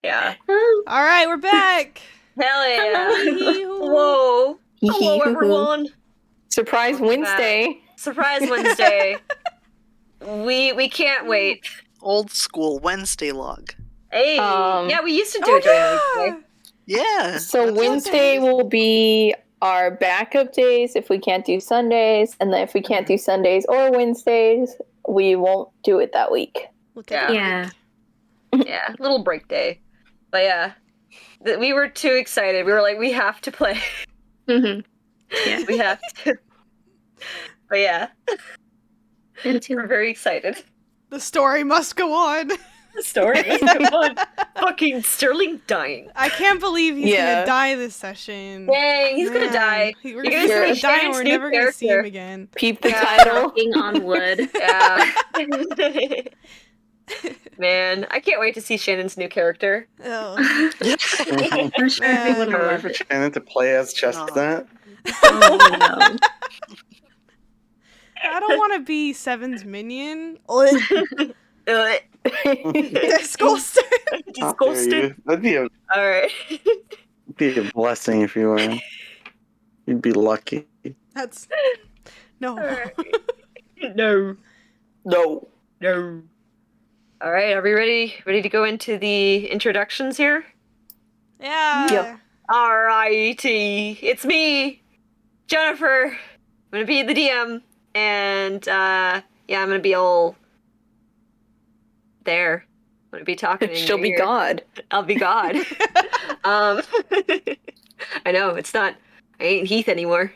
Yeah. All right, we're back. Hell yeah. Hee-hoo. Whoa. Hello, everyone. Surprise Welcome Wednesday. Surprise Wednesday. We can't wait. Old school Wednesday log. Hey. Yeah, we used to do it during the weekday. Yeah. So that's Wednesday will be our backup days if we can't do Sundays, and then if we can't do Sundays or Wednesdays, we won't do it that week. Look at the Yeah. break. Yeah, little break day. But yeah, we were too excited. We were like, we have to play. Mm-hmm. Yeah. We have to. But yeah, Me too. we're very excited. The story must go on. The story is come on. Fucking Sterling dying. I can't believe he's Yeah. gonna die this session. Dang, he's gonna Man. die. We're You're gonna gonna see see him die and Shannon's we're new never gonna see him character. again. Peep the Yeah. title. Knocking on wood. Yeah. Man, I can't wait to see Shannon's new character. Oh. I'm sure everyone will Wait love for it. Shannon to play as Chestnut. Oh no. I don't want to be Seven's minion. Disgusting. How dare Disgusted. you? Alright. Be a blessing if you were. You'd be lucky. That's no. Alright. No. No. No. Alright, are we ready? Ready to go into the introductions here? Yeah. Yep. Alrighty. It's me, Jennifer. I'm gonna be the DM. And yeah, I'm gonna be all there. I'm gonna be talking in She'll your be ear. God. I'll be God. I know, it's not, I ain't Heath anymore.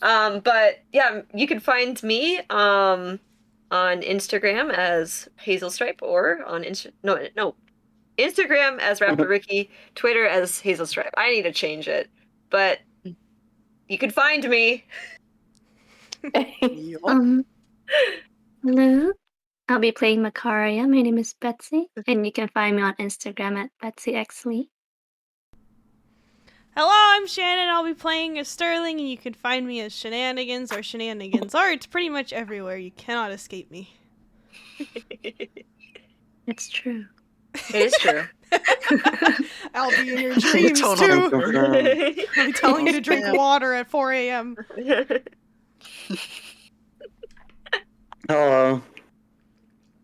But yeah, you can find me on Instagram as Hazelstripe or on Instagram as Rapper Ricky, Twitter as Hazelstripe. I need to change it, but you can find me. Hello. I'll be playing Macaria. My name is Betsy, and you can find me on Instagram at BetsyXLee. Hello, I'm Shannon. I'll be playing as Sterling, and you can find me as Shenanigans or Shenanigans Arts pretty much everywhere. You cannot escape me. It's true. It is true. I'll be in your dreams Tone too. Confirm. I'll be telling you to drink water at 4 a.m. Hello.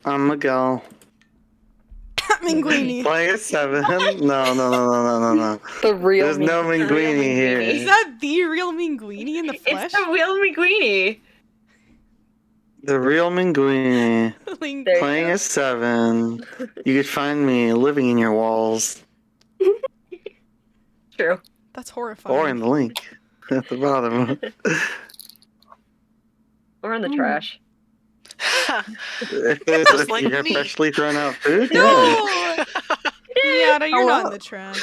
I'm Miguel. Minguini. Playing a 7. No. The real There's no me. Minguini Is here. that the real Minguini in the flesh? It's the real McGueenie. The real Minguini. Ling- There you Playing go. a 7. You could find me living in your walls. True. That's horrifying. Or in the link at the bottom. Or in the trash. Just like you got me. freshly thrown out food? No! Yeah. Miata, you're not in Hello. the trash.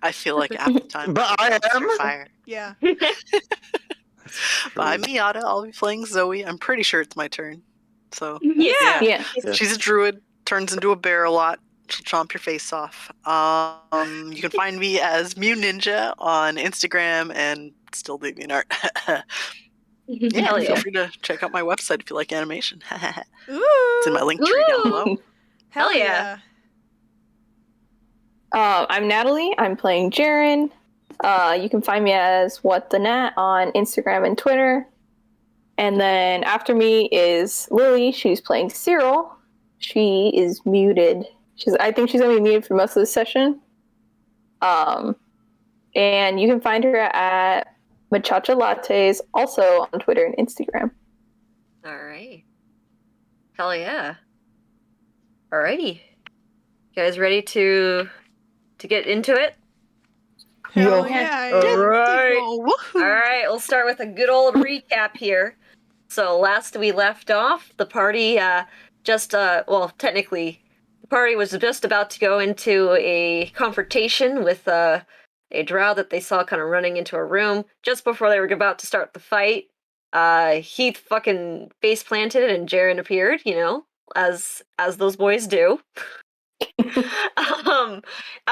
I feel like apple time. But I am. Fire. Yeah. But I'm Miata. I'll be playing Zoe. I'm pretty sure it's my turn. So Yeah. Yeah. she's a druid. Turns into a bear a lot. She'll chomp your face off. You can find me as Mew Ninja on Instagram and still deviant art. Yeah, Hell feel yeah. free to check out my website if you like animation. Ooh. It's in my link tree down below. Hell yeah. I'm Natalie. I'm playing Jaren. You can find me as What the Nat on Instagram and Twitter. And then after me is Lily. She's playing Cyril. She is muted. I think she's gonna be muted for most of the session. And you can find her at Machacha Lattes, also on Twitter and Instagram. Alright. Hell yeah. Alrighty. You guys ready to get into it? Hell Yo. yeah. Alright. Oh, woohoo. Alright, we'll start with a good old recap here. So last we left off, the party technically, the party was just about to go into a confrontation with a drow that they saw kind of running into a room. Just before they were about to start the fight, Heath fucking face planted and Jaren appeared, as those boys do.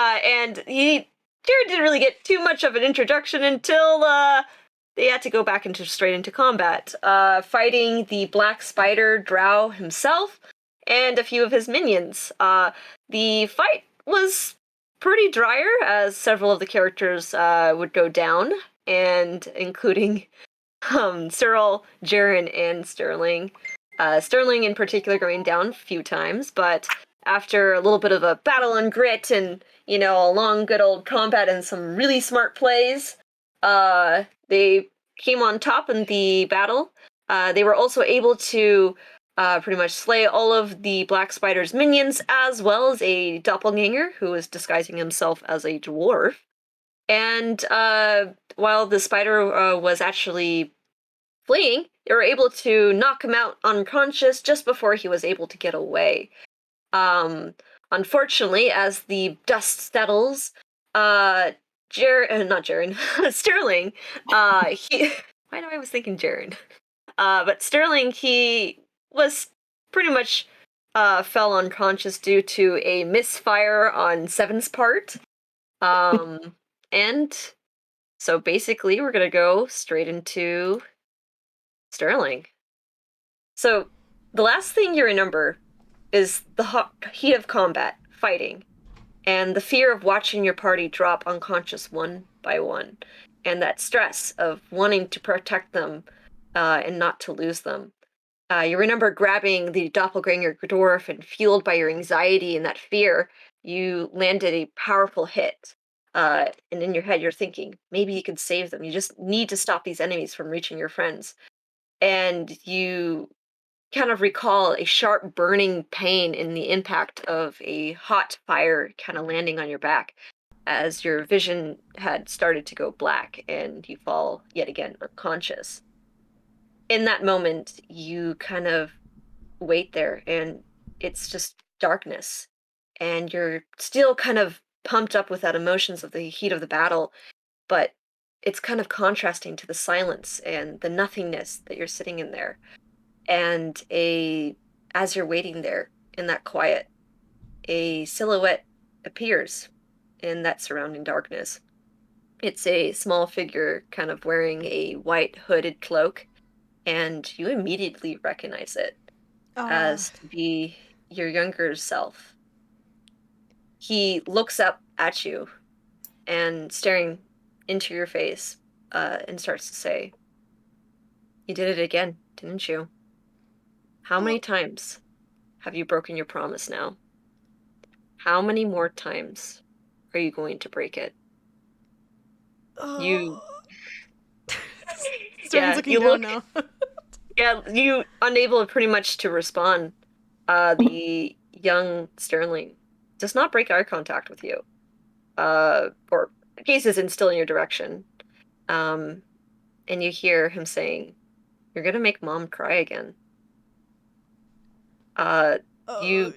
And Jared didn't really get too much of an introduction until they had to go back straight into combat, fighting the Black Spider drow himself, and a few of his minions. The fight was pretty drier, as several of the characters would go down, and including Cyril, Jaren, and Sterling. Sterling in particular going down a few times, but after a little bit of a battle and grit and, a long good old combat and some really smart plays, they came on top in the battle. They were also able to pretty much slay all of the Black Spider's minions, as well as a doppelganger who was disguising himself as a dwarf. And while the spider was actually fleeing, they were able to knock him out unconscious just before he was able to get away. Unfortunately, as the dust settles, not Jaren, Sterling, he, why do I was thinking Jaren? But Sterling, he was pretty much fell unconscious due to a misfire on Seven's part. And so basically, we're gonna go straight into Sterling. So the last thing you remember is the heat of combat, fighting, and the fear of watching your party drop unconscious one by one, and that stress of wanting to protect them and not to lose them. You remember grabbing the doppelganger dwarf, and fueled by your anxiety and that fear, you landed a powerful hit. And in your head, you're thinking, maybe you can save them. You just need to stop these enemies from reaching your friends. And you kind of recall a sharp burning pain in the impact of a hot fire kind of landing on your back as your vision had started to go black and you fall yet again unconscious. In that moment, you kind of wait there and it's just darkness. And you're still kind of pumped up with that emotions of the heat of the battle, but it's kind of contrasting to the silence and the nothingness that you're sitting in there. And as you're waiting there in that quiet, a silhouette appears in that surrounding darkness. It's a small figure kind of wearing a white hooded cloak, and you immediately recognize it as to be your younger self. He looks up at you and staring into your face and starts to say, "You did it again, didn't you? How many times have you broken your promise now? How many more times are you going to break it?" You, Sterling's looking down now. you unable pretty much to respond. The young Sterling does not break eye contact with you, or gazes in still in your direction. And you hear him saying, "You're gonna make Mom cry again." You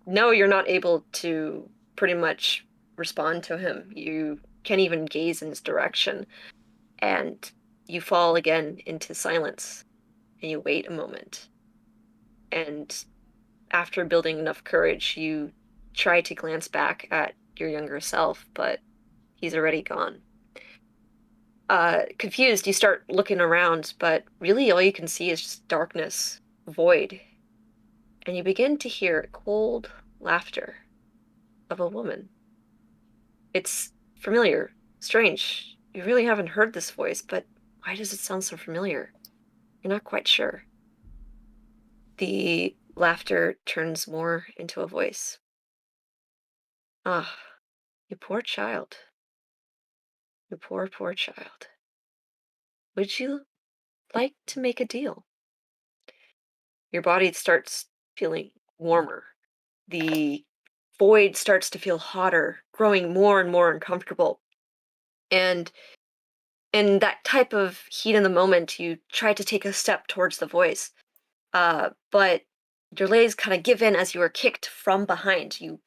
know you're not able to pretty much respond to him. You can't even gaze in his direction. And you fall again into silence. And you wait a moment. And after building enough courage, you try to glance back at your younger self, but he's already gone. Confused, you start looking around, but really all you can see is just darkness, void. And you begin to hear cold laughter of a woman. It's familiar, strange. You really haven't heard this voice, but why does it sound so familiar? You're not quite sure. The laughter turns more into a voice. "Ah, you poor child. You poor, poor child. Would you like to make a deal?" Your body starts feeling warmer. The void starts to feel hotter, growing more and more uncomfortable. And in that type of heat in the moment, you try to take a step towards the voice. But your legs kind of give in as you are kicked from behind. You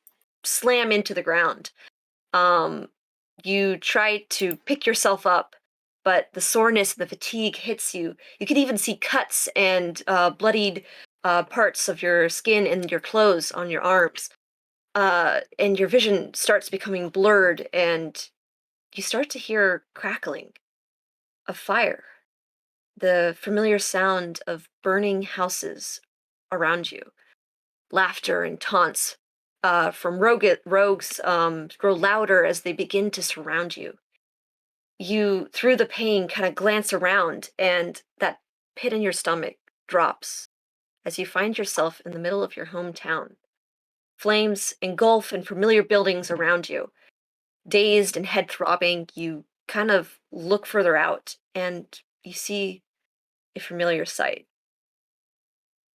slam into the ground. You try to pick yourself up, but the soreness, the fatigue hits you. You can even see cuts and bloodied parts of your skin and your clothes on your arms. And your vision starts becoming blurred, and you start to hear crackling of fire, the familiar sound of burning houses around you. laughter and taunts from rogues grow louder as they begin to surround you. You, through the pain, kind of glance around, and that pit in your stomach drops as you find yourself in the middle of your hometown. Flames engulf and familiar buildings around you. Dazed and head throbbing, you kind of look further out, and you see a familiar sight.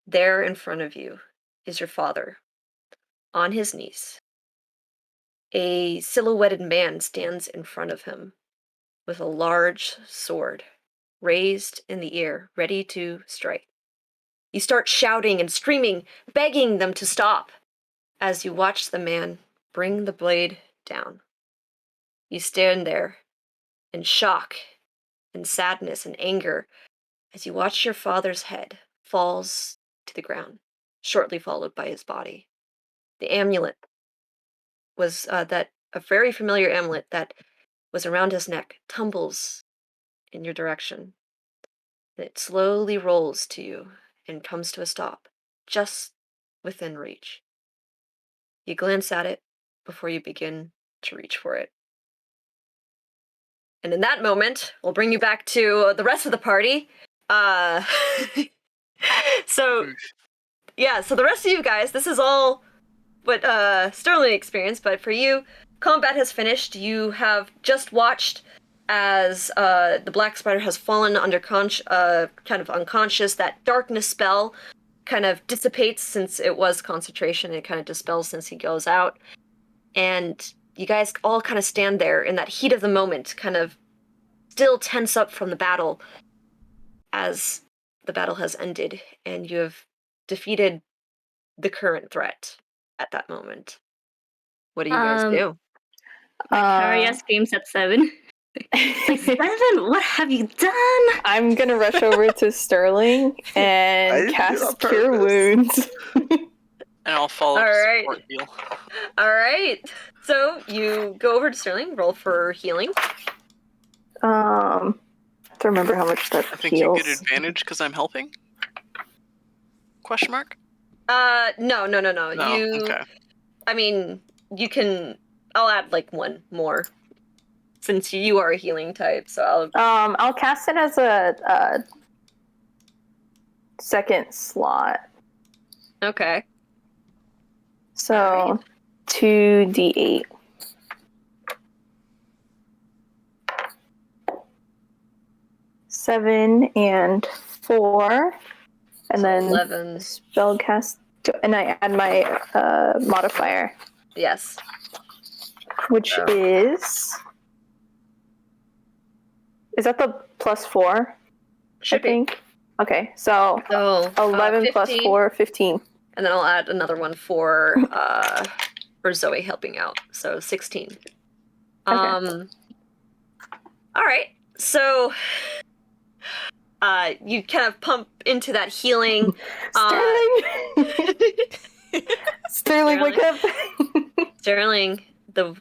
There in front of you is your father, on his knees. A silhouetted man stands in front of him with a large sword raised in the air, ready to strike. You start shouting and screaming, begging them to stop as you watch the man bring the blade down. You stand there in shock and sadness and anger as you watch your father's head falls to the ground, shortly followed by his body. The amulet was a very familiar amulet that was around his neck tumbles in your direction. And it slowly rolls to you and comes to a stop, just within reach. You glance at it before you begin to reach for it. And in that moment, we'll bring you back to the rest of the party. So the rest of you guys, this is all what Sterling experienced, but for you, combat has finished. You have just watched as the Black Spider has fallen under kind of unconscious. That darkness spell kind of dissipates since it was concentration. It kind of dispels since he goes out. And you guys all kind of stand there in that heat of the moment, kind of still tense up from the battle as the battle has ended and you have defeated the current threat at that moment. What do you guys do? Macaria screams at Seven. Like, Seven, what have you done? I'm gonna rush over to Sterling and cast Cure Wounds. And I'll follow up Alright. support heal. Alright. So you go over to Sterling, roll for healing. I have to remember how much that I think heals. you get advantage because I'm helping? Question mark? No. No, You, okay. I mean, you can, I'll add like one more. Since you are a healing type, so I'll cast it as a second slot. Okay. So Alright. 2d8. 7 and 4, and So then 11. spellcast, and I add my modifier, Yes. which Oh. is that the +4? Should I be. think. Okay, so So 11 plus 15, 4, 15. and then I'll add another one for Zoe helping out. So 16. All right. So you kind of pump into that healing. Sterling! Sterling, wake up! Sterling, the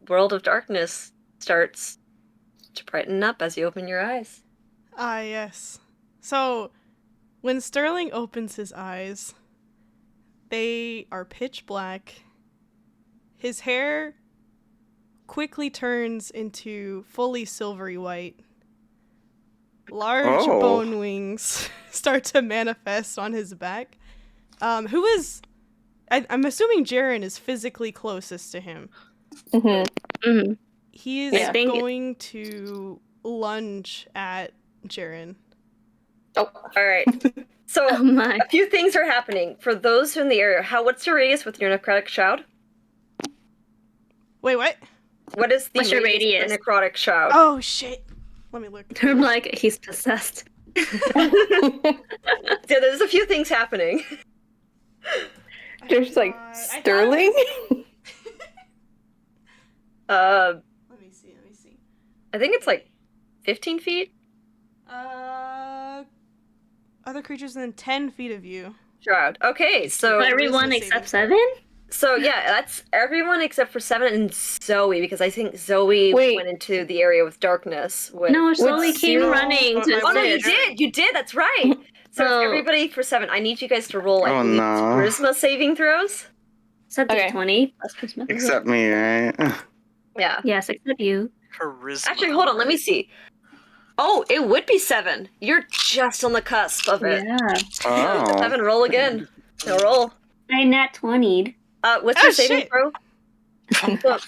world of darkness starts to brighten up as you open your eyes. Ah, yes. So, when Sterling opens his eyes, they are pitch black. His hair quickly turns into fully silvery white. Large Oh. bone wings start to manifest on his back. Who is... I'm assuming Jaren is physically closest to him. Mm-hmm. He is Yeah. going to lunge at Jaren. Oh, All right. So Oh my. a few things are happening. For those who are in the area, what's your radius with your necrotic shroud? Wait, what? What is the What's your radius of the radius? necrotic shroud? Oh, shit. Let me look. I'm like, he's possessed. Yeah, there's a few things happening. Just like, I thought it Sterling? Let me see. I think it's like 15 feet. Other creatures within 10 feet of you. Shroud. Okay, so Everyone Wisdom except saving Seven? so yeah, that's everyone except for Seven and Zoe, because I think Zoe Wait. went into the area with darkness. With... No, Zoe came Cyril- running to Oh no, you assist. did! You did. That's right. So- everybody for 7, I need you guys to roll Oh, believe, no. charisma saving throws. So Okay. D20 plus charisma. Except me, right? Yeah. Yes, except you. Charisma. Actually, hold on. Let me see. Oh, it would be 7. You're just on the cusp of it. Yeah. Oh. 7, roll again. No, roll. I nat 20'd. What's Oh, your saving shit. throw? Look,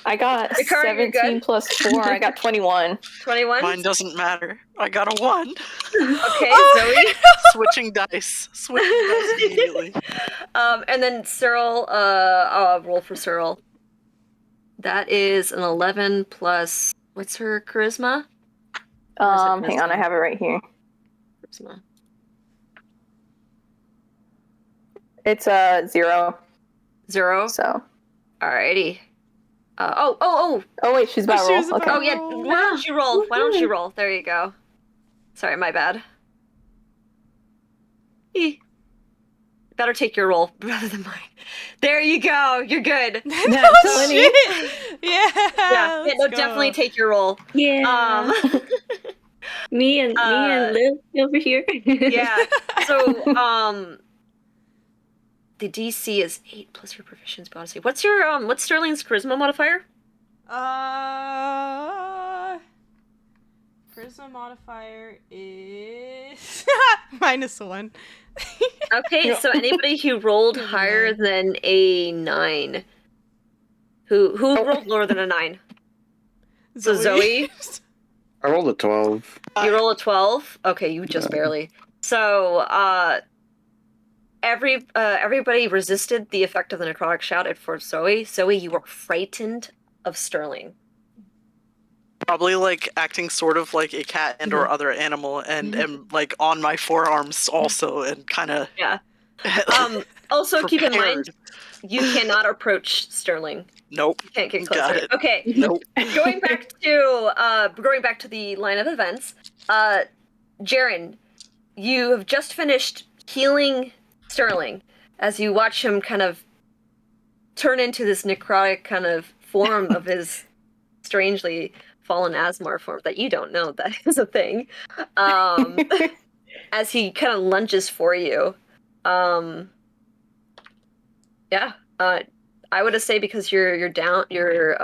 I got Ricard, you're 17 good? plus 4. I got 21. 21. Mine doesn't matter. I got a 1. Okay, Oh, Zoe. Switching dice. Switching dice immediately. And then Cyril, I'll roll for Cyril. That is an 11 plus, what's her charisma? Hang on, I have it right here. Charisma. It's 0. 0. So. Alrighty. Oh, Oh wait, she's about Oh, to she roll. was Okay. about- oh, yeah. roll. Why don't you roll? Why don't you roll? There you go. Sorry, my bad. Better take your roll rather than mine. There you go. You're good. Yeah, Oh, 20. shit. Yeah. Yeah, let's no, go. definitely take your roll. Yeah. me and Liv over here. Yeah. So, the DC is 8 plus your proficiency bonus. What's your what's Sterling's charisma modifier? Charisma modifier is -1. Okay, so anybody who rolled higher than a 9, who rolled lower than a 9? So Zoe, I rolled a 12. you roll a 12. Okay, you just barely. So, everybody resisted the effect of the necrotic shout for Zoe. Zoe, you were frightened of Sterling. Probably like acting sort of like a cat and or other animal, and am like on my forearms also, and kind of. Yeah. Also, keep in mind, Prepared. you cannot approach Sterling. Nope. You can't get Got closer. it. Okay. Nope. going back to the line of events, Jaren, you have just finished healing Sterling as you watch him kind of turn into this necrotic kind of form of his strangely fallen Asmar form that you don't know that is a thing. As he kind of lunges for you. I would say because you're down, your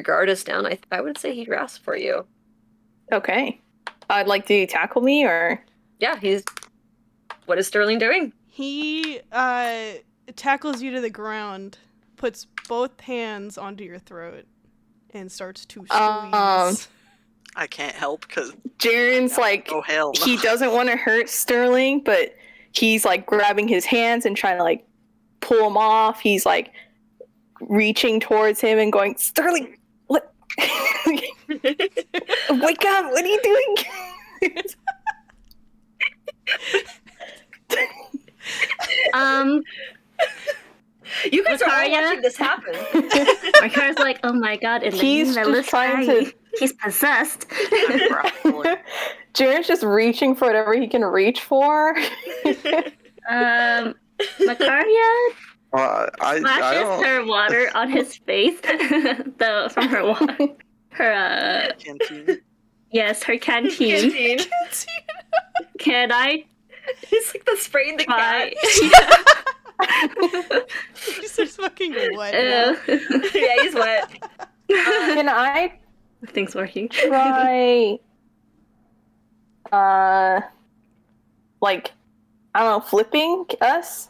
guard is down. I would say he grasps for you. Okay. I'd like to tackle me or. Yeah, what is Sterling doing? He tackles you to the ground, puts both hands onto your throat, and starts to squeeze. I can't help because Jaren's like, oh hell no. he doesn't want to hurt Sterling, but he's like grabbing his hands and trying to like pull him off. He's like reaching towards him and going, Sterling, what? Wake up! What are you doing? You guys are all Makaria? watching this happen. My car's like, oh my god, and He's just trying to- he's possessed. Jaren's just reaching for whatever he can reach for. Macaria I splashes don't. her water on his face. From her water. Her Canteen. yes, her canteen. Canteen. Can I He's like the spray in the try? cat. He's just fucking wet. now. Yeah, he's wet. Can I Things working. try, like, I don't know, flipping us?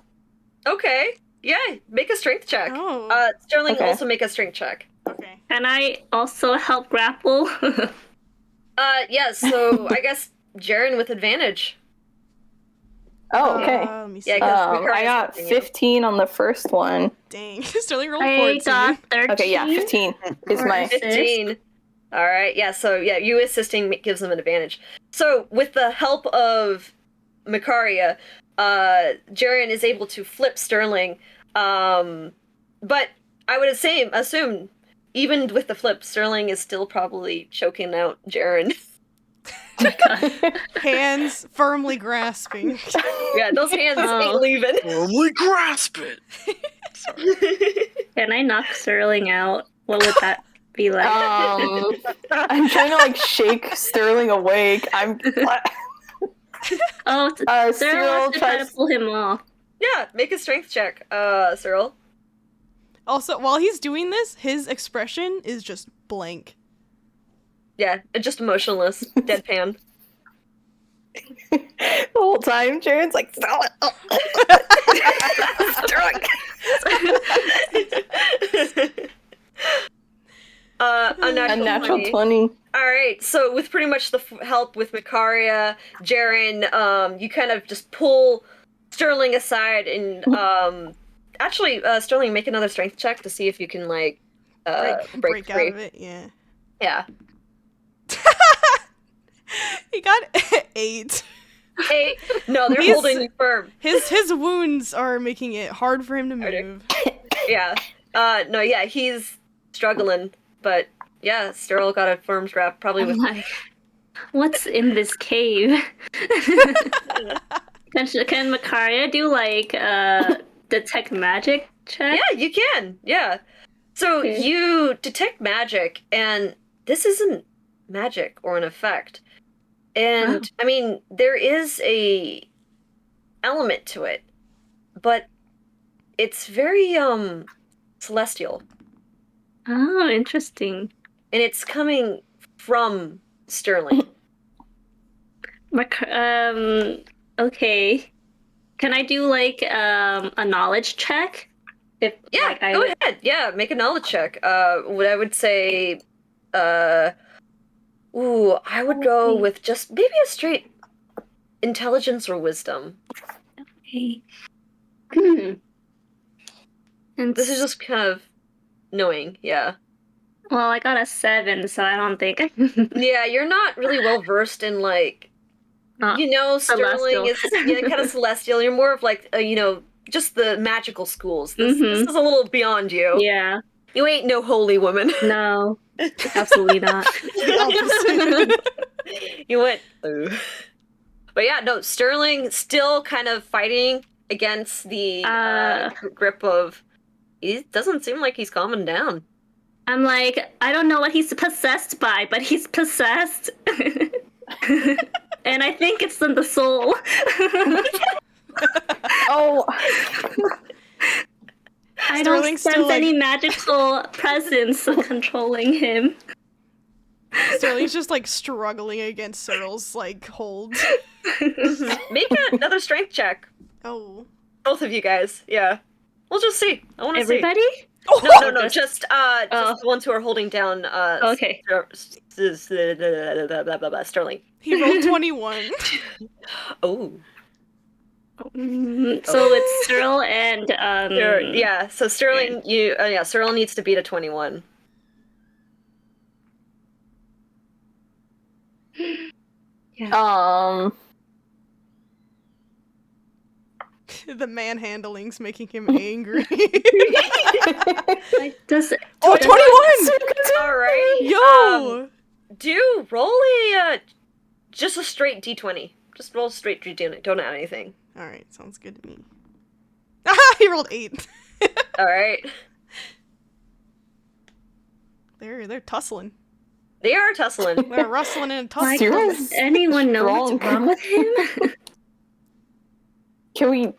Okay. Yeah, make a strength check. Oh. Sterling, Okay. also make a strength check. Okay. Can I also help grapple? Yeah, so I guess Jaren with advantage. Oh, okay. Let me see. Yeah, 'cause Ricard I is got helping you. 15 on the first one. Dang. Sterling rolled I 14. got 13. Okay, yeah, 15 is my. Assist. 15. All right. Yeah. So yeah, you assisting gives them an advantage. So with the help of Macaria, Jaren is able to flip Sterling. But I would assume even with the flip, Sterling is still probably choking out Jaren. Hands firmly grasping. Yeah, those hands Oh. ain't leaving. Firmly grasp it. Sorry. Can I knock Sterling out? What would that be like? I'm trying to like shake Sterling awake. Oh, Cyril Cyril wants to try to tries. pull him off. Yeah, make a strength check, Cyril. Also, while he's doing this, his expression is just blank. Yeah, just emotionless, deadpan. The whole time, Jaren's like, "Sell it." Oh. Drunk. A natural 20. All right, so with pretty much the help with Makaria, Jaren, you kind of just pull Sterling aside and actually, Sterling, make another strength check to see if you can like break out free. of it, yeah. Yeah. He got 8. Hey, no, they're He's- holding you firm. His wounds are making it hard for him to move. Yeah. No, yeah, he's struggling, but yeah, Sterling got a firm strap, probably I'm with. like, what's in this cave? Can Makaria do like detect magic check? Yeah, you can. Yeah. So Okay. you detect magic, and this isn't magic or an effect. And Wow. I mean, there is a element to it, but it's very celestial, Oh, interesting. and it's coming from Sterling. Okay. Can I do like a knowledge check? If Yeah, like, go ahead. Yeah, make a knowledge check. What I would say, I would go Okay. with just maybe a straight intelligence or wisdom. Okay. And This is just kind of knowing, yeah. well, I got a 7, so I don't think. Yeah, you're not really well versed in like, Not Sterling is celestial. kind of celestial. You're more of like, just the magical schools. This is a little beyond you. Yeah. You ain't no holy woman. No. Absolutely not. The opposite. You went. But yeah, no, Sterling still kind of fighting against the grip of. It doesn't seem like he's calming down. I'm like, I don't know what he's possessed by, but he's possessed. And I think it's in the soul. Oh, I don't Sterling's sense still, like- any magical presence controlling him. Sterling's just like struggling against Cyril's like hold. Make another strength check. Oh. Both of you guys. Yeah. We'll just see. I want to see. Everybody? No, just the ones who are holding down Okay. Sterling. He rolled 21. Oh. So it's Cyril and Yeah, so Sterling Cyril needs to beat a 21. The manhandling's making him angry. like, does it? Oh, 21! All right. Yo! Do roll just a straight d20. Just roll straight d20. Don't add anything. Alright, sounds good to me. Ah, he rolled 8. All right. They're tussling. They are tussling. They're rustling and Like, tussling. does anyone know what's Strong. wrong with him? can we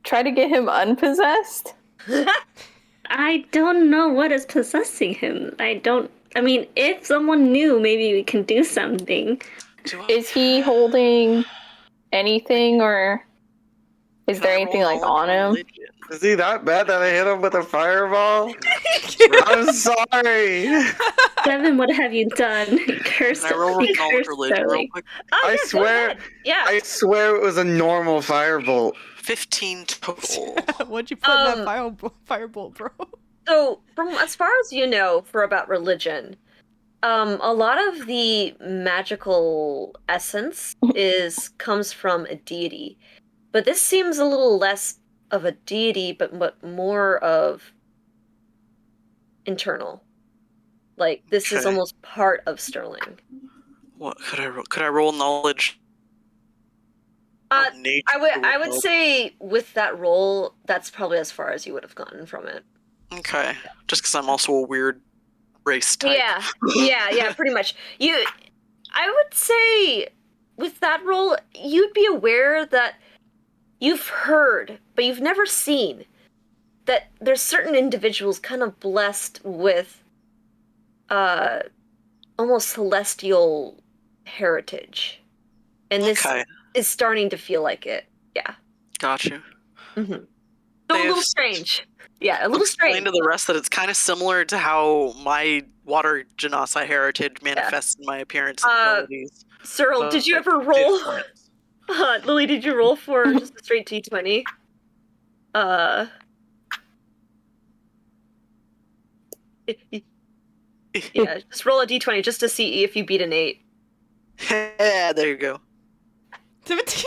try to get him unpossessed? I don't know what is possessing him. I mean, if someone knew, maybe we can do something. Is he holding anything, or is there anything like on him? Is he that bad that I hit him with a fireball? I'm sorry. Devin, what have you done? Cursed. Can I roll he knowledge cursed religion real Sterling. quick? Oh, I yeah, go swear- ahead. Yeah. I swear it was a normal firebolt. 15 total. What'd you put in that firebolt, bro? So, from as far as you know, for about religion, a lot of the magical essence comes from a deity, but this seems a little less of a deity, but more of internal. Like this is Okay. almost part of Sterling. What could I roll? Could I roll knowledge? Uh, of nature I would help? say with that roll, that's probably as far as you would have gotten from it. Okay, just because I'm also a weird race type. Yeah, pretty much. I would say with that role, you'd be aware that you've heard, but you've never seen, that there's certain individuals kind of blessed with almost celestial heritage. And this Okay, is starting to feel like it. Yeah. got you. Mm-hmm. So a They little have- strange. Yeah, a little Explain strange. to the rest that it's kind of similar to how my water Janasa heritage manifests in my appearance and abilities. Cyril, did you but ever roll? different. Lily, did you roll for just a straight D20? Yeah, just roll a D20 just to see if you beat an 8. Yeah, there you go. 17.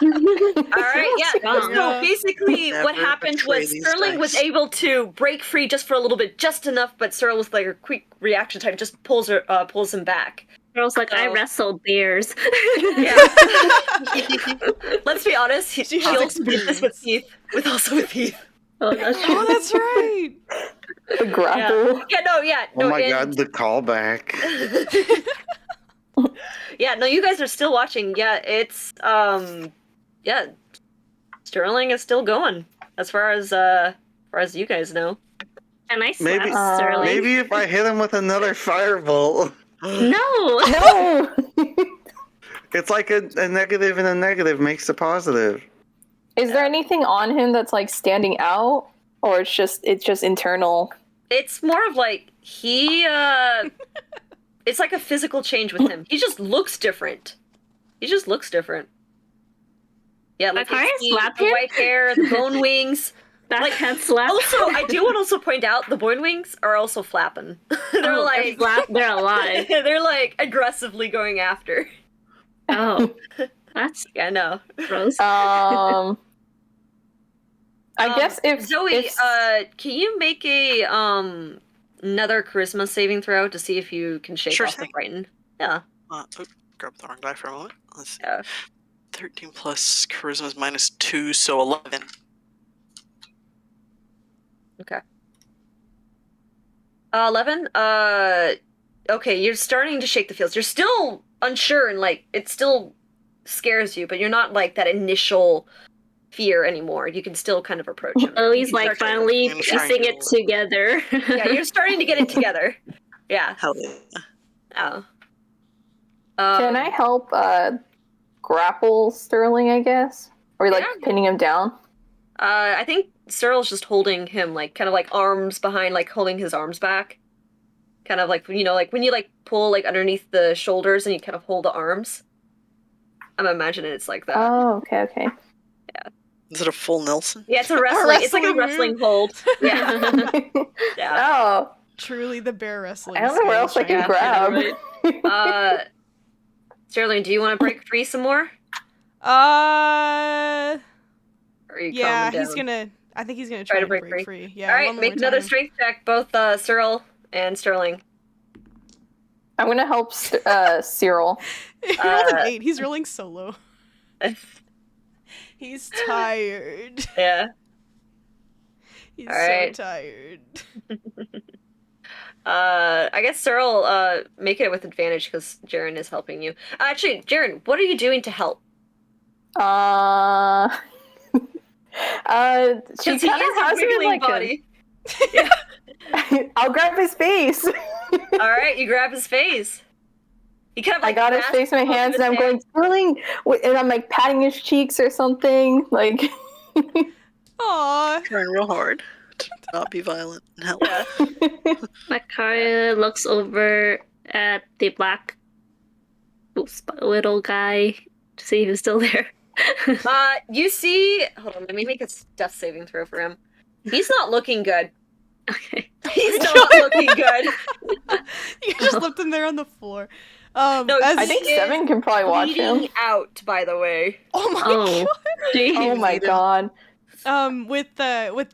Alright, yeah. Strong. So basically what Never happened betray was these Sterling was dice. able to break free just for a little bit, just enough, but Cyril with like a quick reaction time just pulls him back. Girl's like, I Oh. wrestle bears. Yeah. Let's be honest, he She has also did this with experience. Heath. With Heath. Oh, that's Oh, that's right. The grapple. Yeah, Oh no, my and- god, the callback. Yeah, no, you guys are still watching. Yeah, it's yeah, Sterling is still going as far as you guys know. And I slap Maybe- Sterling. Maybe if I hit him with another firebolt. No! No! It's like a negative and a negative makes a positive. Is there anything on him that's like standing out? Or it's just internal? It's more of like it's like a physical change with him. He just looks different. Yeah, like Like, I the slap him? white hair, the bone wings. Backhand slap. Also, I do want to also point out the bone wings are also flapping. They're Oh, like they're alive. they're like aggressively going after. Oh. That's Yeah, no. gross. I guess if Zoe, if, can you make a another charisma saving throw to see if you can shake Sure off the thing. frightened? Yeah. Grab the wrong die for a moment. Let's see. Yeah. 13 plus charisma is -2, so 11. Okay. 11. Okay, you're starting to shake the feels. You're still unsure and like it still scares you, but you're not like that initial fear anymore. You can still kind of approach him. Ellie's You can like start to- finally I'm trying piecing to- it together. Yeah, you're starting to get it together. Yeah. Hell yeah. Oh. can I help grapple Sterling, I guess? Or like Yeah. pinning him down? I think Cyril's just holding him, like, kind of like arms behind, like holding his arms back. Kind of like, you know, like when you like pull like underneath the shoulders and you kind of hold the arms. I'm imagining it's like that. Oh, okay. Is it a full Nelson? Yeah, it's a wrestling. It's like a wrestling wrestling hold. Yeah, yeah. Oh, Truly the bear wrestling. I don't know where else I can grab. Sterling, do you want to break free some more? Uh, Or are you yeah, calming he's down? gonna. I think he's gonna try to break free. Yeah. All right, one more make another time. strength check, both Cyril and Sterling. I'm gonna help Cyril. He rolled an Uh, 8. He's rolling solo. He's tired. Yeah. He's All right. so tired. I guess Cyril, make it with advantage because Jaren is helping you. Actually, Jaren, what are you doing to help? She 'Cause he kind is of a has me in wiggling like body. I'll grab his face. All right, you grab his face. You kind of I like got his grasp face in my both of hands, his and I'm going Sterling, and I'm like patting his cheeks or something. Like, Aw. Trying real hard to not be violent and help. Yeah. Makaria looks over at the black little guy to see who's still there. You see. Hold on, let me make a death saving throw for him. He's not looking good. Okay. He's not looking good. You just left him there on the floor. No, as I think He is Seven can probably watch him. Bleeding out, by the way. oh my Oh. Jeez. Oh my god. with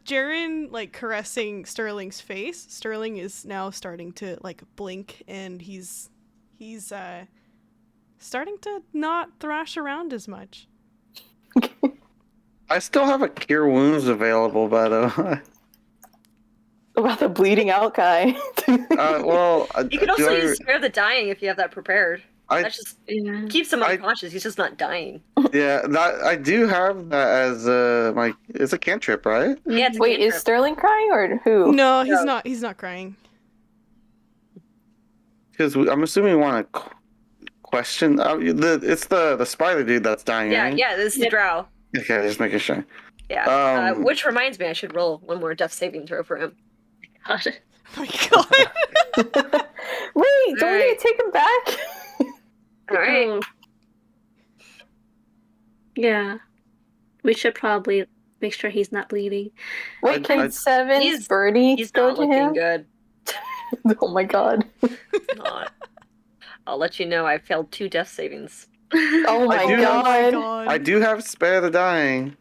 Jaren like caressing Sterling's face, Sterling is now starting to like blink and he's starting to not thrash around as much. I still have a cure wounds available, by the way. About the bleeding out guy. You can also do I- use Spare the Dying if you have that prepared. I That just Yeah. keeps him I- unconscious. He's just not dying. yeah, that I do have that as my. It's a cantrip, right? Yeah, it's a Wait, is cantrip. Sterling crying or who? No, he's No. not. He's not crying. Because I'm assuming we want to question. It's the spider dude that's dying, Yeah, right? yeah, this is the Yep. drow. Okay, just making sure. Yeah. Um, Which reminds me, I should roll one more death saving throw for him. God. Oh my god. Wait, don't we Alright. need to take him back? All right. Oh. Yeah. We should probably make sure he's not bleeding. Wait, can I- Seven's He's- birdie He's go not to looking him? good. Oh my god. Not. I'll let you know I failed 2 death savings. Oh my do- Oh my god. god. I do have spare the dying.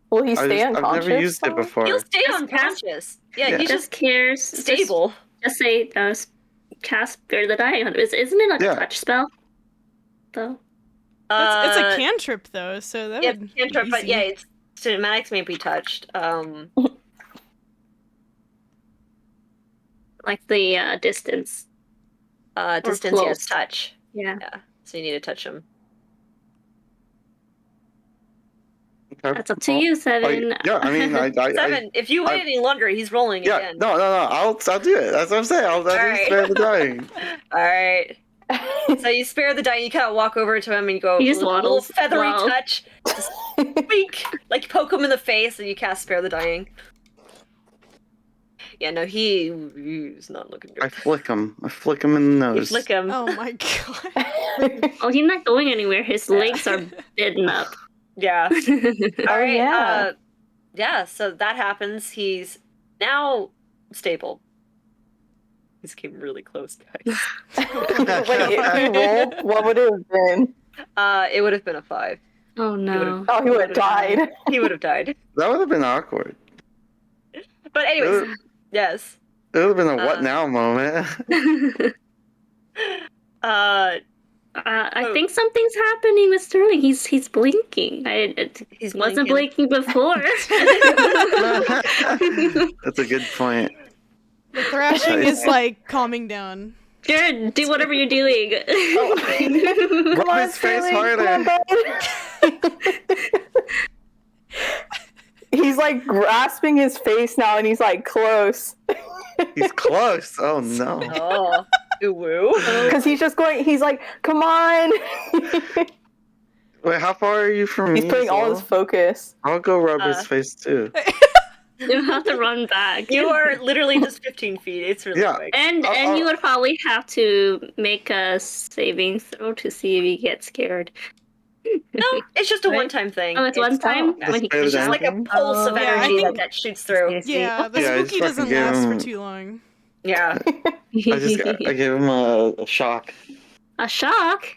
Will he stay I've unconscious? never used it though? before. He'll stay Just unconscious. Yeah, Yeah. he's just Just cares. stable. Just say, cast Spare the Dying on him. Isn't it a Yeah. touch spell? Though? It's a cantrip though, so that Yeah, would cantrip, be but easy. yeah, it's cinematics may be touched. Like the distance. Distance, yes, close. touch. Yeah. Yeah, so you need to touch him. Okay. That's up to you, Seven. Yeah, I mean, I 7. If you wait I- any longer, he's rolling yeah, again. no, I'll do it. That's what I'm saying. I'll do Alright. spare the dying. All right. So you spare the die. You kind of walk over to him and you go He just a little waddles. feathery Wow. touch, tweak, like you poke him in the face, and you cast spare the dying. Yeah, no, he's not looking I good. flick him. I flick him in the You nose. flick him. Oh my god. Oh, he's not going anywhere. His legs are bitten up. Yeah. All right. yeah. Yeah. So that happens. He's now stable. This came really close, guys. Wait, if he rolled, what would it have been? It would have been a 5. Oh no. Oh, he would have died. He would have died. That would have been awkward. But anyways, yes. It would have been a what Uh, now moment. I Oh. think something's happening with Sterling. He's blinking. He's wasn't blinking. blinking before. That's a good point. The thrashing is like calming down. Jared, do whatever you're doing. Rub his face harder. He's like grasping his face now, and he's like close He's close. Oh no. Oh, ooh woo. because he's just going. He's like, "Come on!" Wait, how far are you from He's me? putting all his Zola? focus. I'll go rub Uh, his face too. You have to run back. You are literally just 15 feet. It's really Yeah. quick. And I'll- you would probably have to make a saving throw to see if you get scared. No, it's just a Right? one-time thing. Oh, it's one time? oh, When he- Just It's just like a pulse of Oh, yeah, I energy think- that shoots through. Yeah, the Yeah, I just spooky doesn't fucking give last for him- too long. Yeah. I gave him a shock. A shock?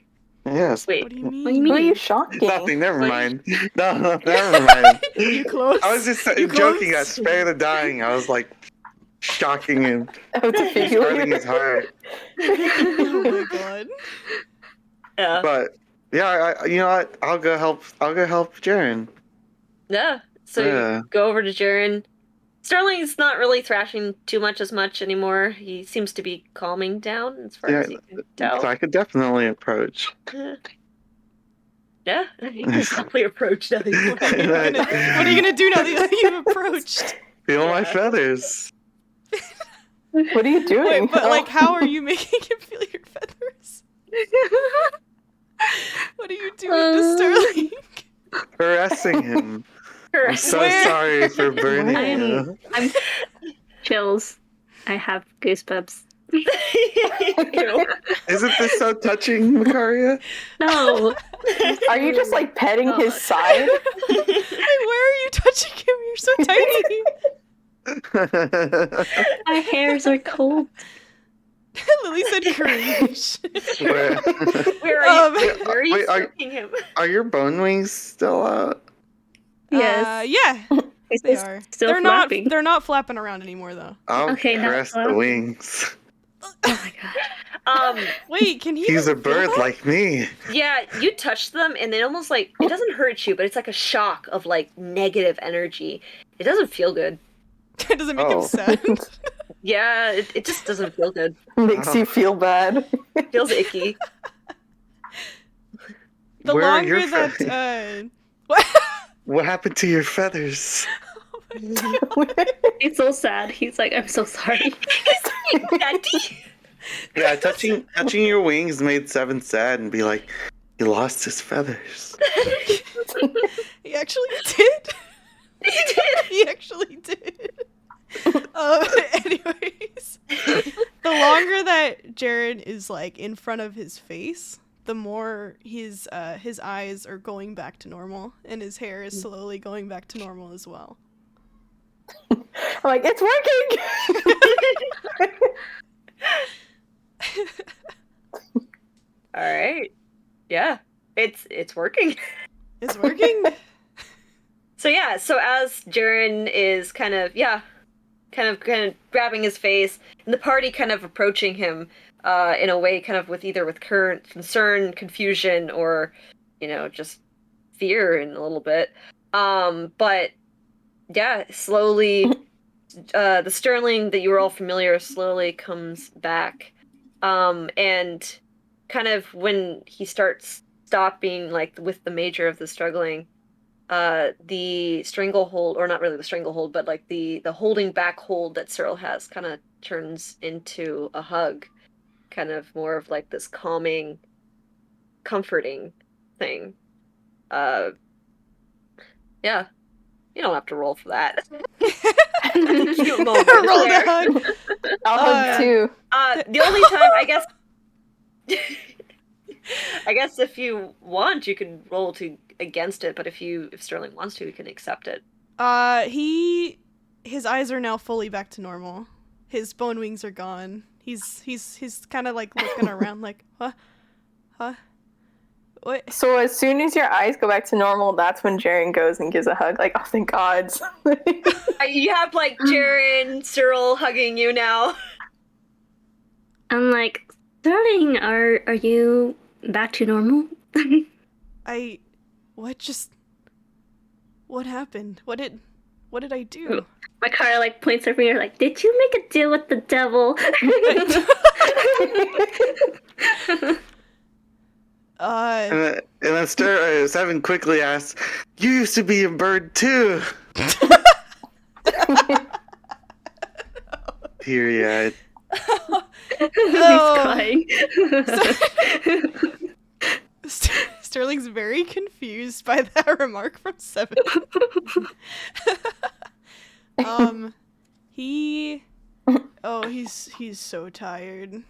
Yes. Wait. What do you mean? What do you Who are mean? you shocking? Nothing. Never What? mind. No, never mind. You close? I was just You joking at close? spare the dying. I was like shocking him, Oh, to figure hurting his heart. Oh my god. Yeah. But yeah, you know what? I'll go help Jaren. Yeah. So Yeah. you go over to Jaren. Sterling's not really thrashing too much anymore. He seems to be calming down as far Yeah, as you can So tell. I could definitely approach. Yeah. You can probably approach now. that you- What are you gonna do now that you've approached? Feel my Yeah. feathers. What are you doing? Wait, but like, how are you making him feel your feathers? What are you doing to Sterling? Caressing him. I'm so Where? sorry for burning I'm- you. I'm chills. I have goosebumps. Ew. Isn't this so touching, Makaria? No. Are you just like petting his side? Wait, where are you touching him? You're so tiny. My hairs are cold. Lily said cringe. Where- Where are you? Um, Where are you wait, are- stroking him? Are your bone wings still out? Yes. Yeah, It's they just are. still They're flapping. not. They're not flapping around anymore though. I'll Okay, now caress the flapping. wings. Oh my god. Wait, can he? He's a even feel bird that? like me. Yeah, you touch them and it almost like it doesn't hurt you, but it's like a shock of like negative energy. It doesn't feel good. Does it make him Oh. sad? Yeah, it just doesn't feel good. Makes you feel bad. It feels icky. The Where are longer your that feathers? what? What happened to your feathers? He's so sad. He's like, I'm so sorry. Daddy. Yeah, touching your wings made Seven sad and be like, he lost his feathers. He actually did. He did. He actually did. Anyways, the longer that Jaren is like in front of his face, the more his eyes are going back to normal, and his hair is slowly going back to normal as well. I'm like, it's working! All right. Yeah, it's working. It's working. So yeah, so as Jaren is kind of grabbing his face, and the party kind of approaching him, in a way kind of with current concern, confusion, or, just fear in a little bit. But yeah, slowly, the Sterling that you were all familiar slowly comes back, and kind of when he starts stopping, like with the major of the struggling, the stranglehold, or not really the stranglehold, but like the holding back hold that Cyril has kind of turns into a hug, kind of more of like this calming, comforting thing. Yeah, you don't have to roll for that. Cute moment Roll there. the hug. I'll hug too. The only time, I guess, if you want, you can roll against it. But if Sterling wants to, he can accept it. His eyes are now fully back to normal. His bone wings are gone. He's kind of like looking around, like, huh, what? So as soon as your eyes go back to normal, that's when Jaren goes and gives a hug. Like, oh, thank God. You have like Jaren, Cyril hugging you now. I'm like, Sterling, are you back to normal? What happened? What did I do? Makara like points her finger like, did you make a deal with the devil? And then Seven quickly asks, "You used to be a bird too." Teary-eyed. He's crying. Sterling's very confused by that remark from Seven. He's so tired.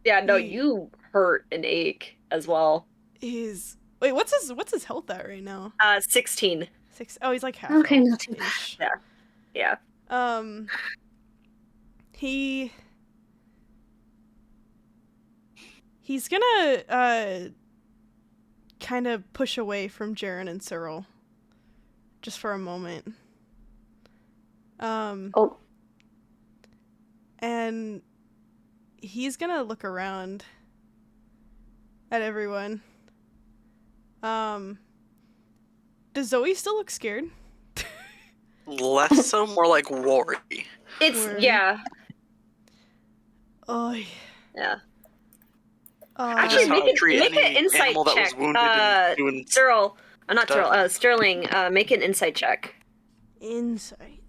Yeah, no, you hurt and ache as well. Wait, what's his health at right now? 16. 6. Oh, he's like half. Okay, health not too bad. ish. Yeah. He's gonna kind of push away from Jaren and Cyril just for a moment. Oh. And he's gonna look around at everyone. Does Zoe still look scared? Less so, more like worry. It's, Word. yeah. Oh, Yeah. Just Actually, not treat make an any insight animal that was check. wounded and doing Cyril, not stuff. Cyril, Sterling, make an insight check. insight.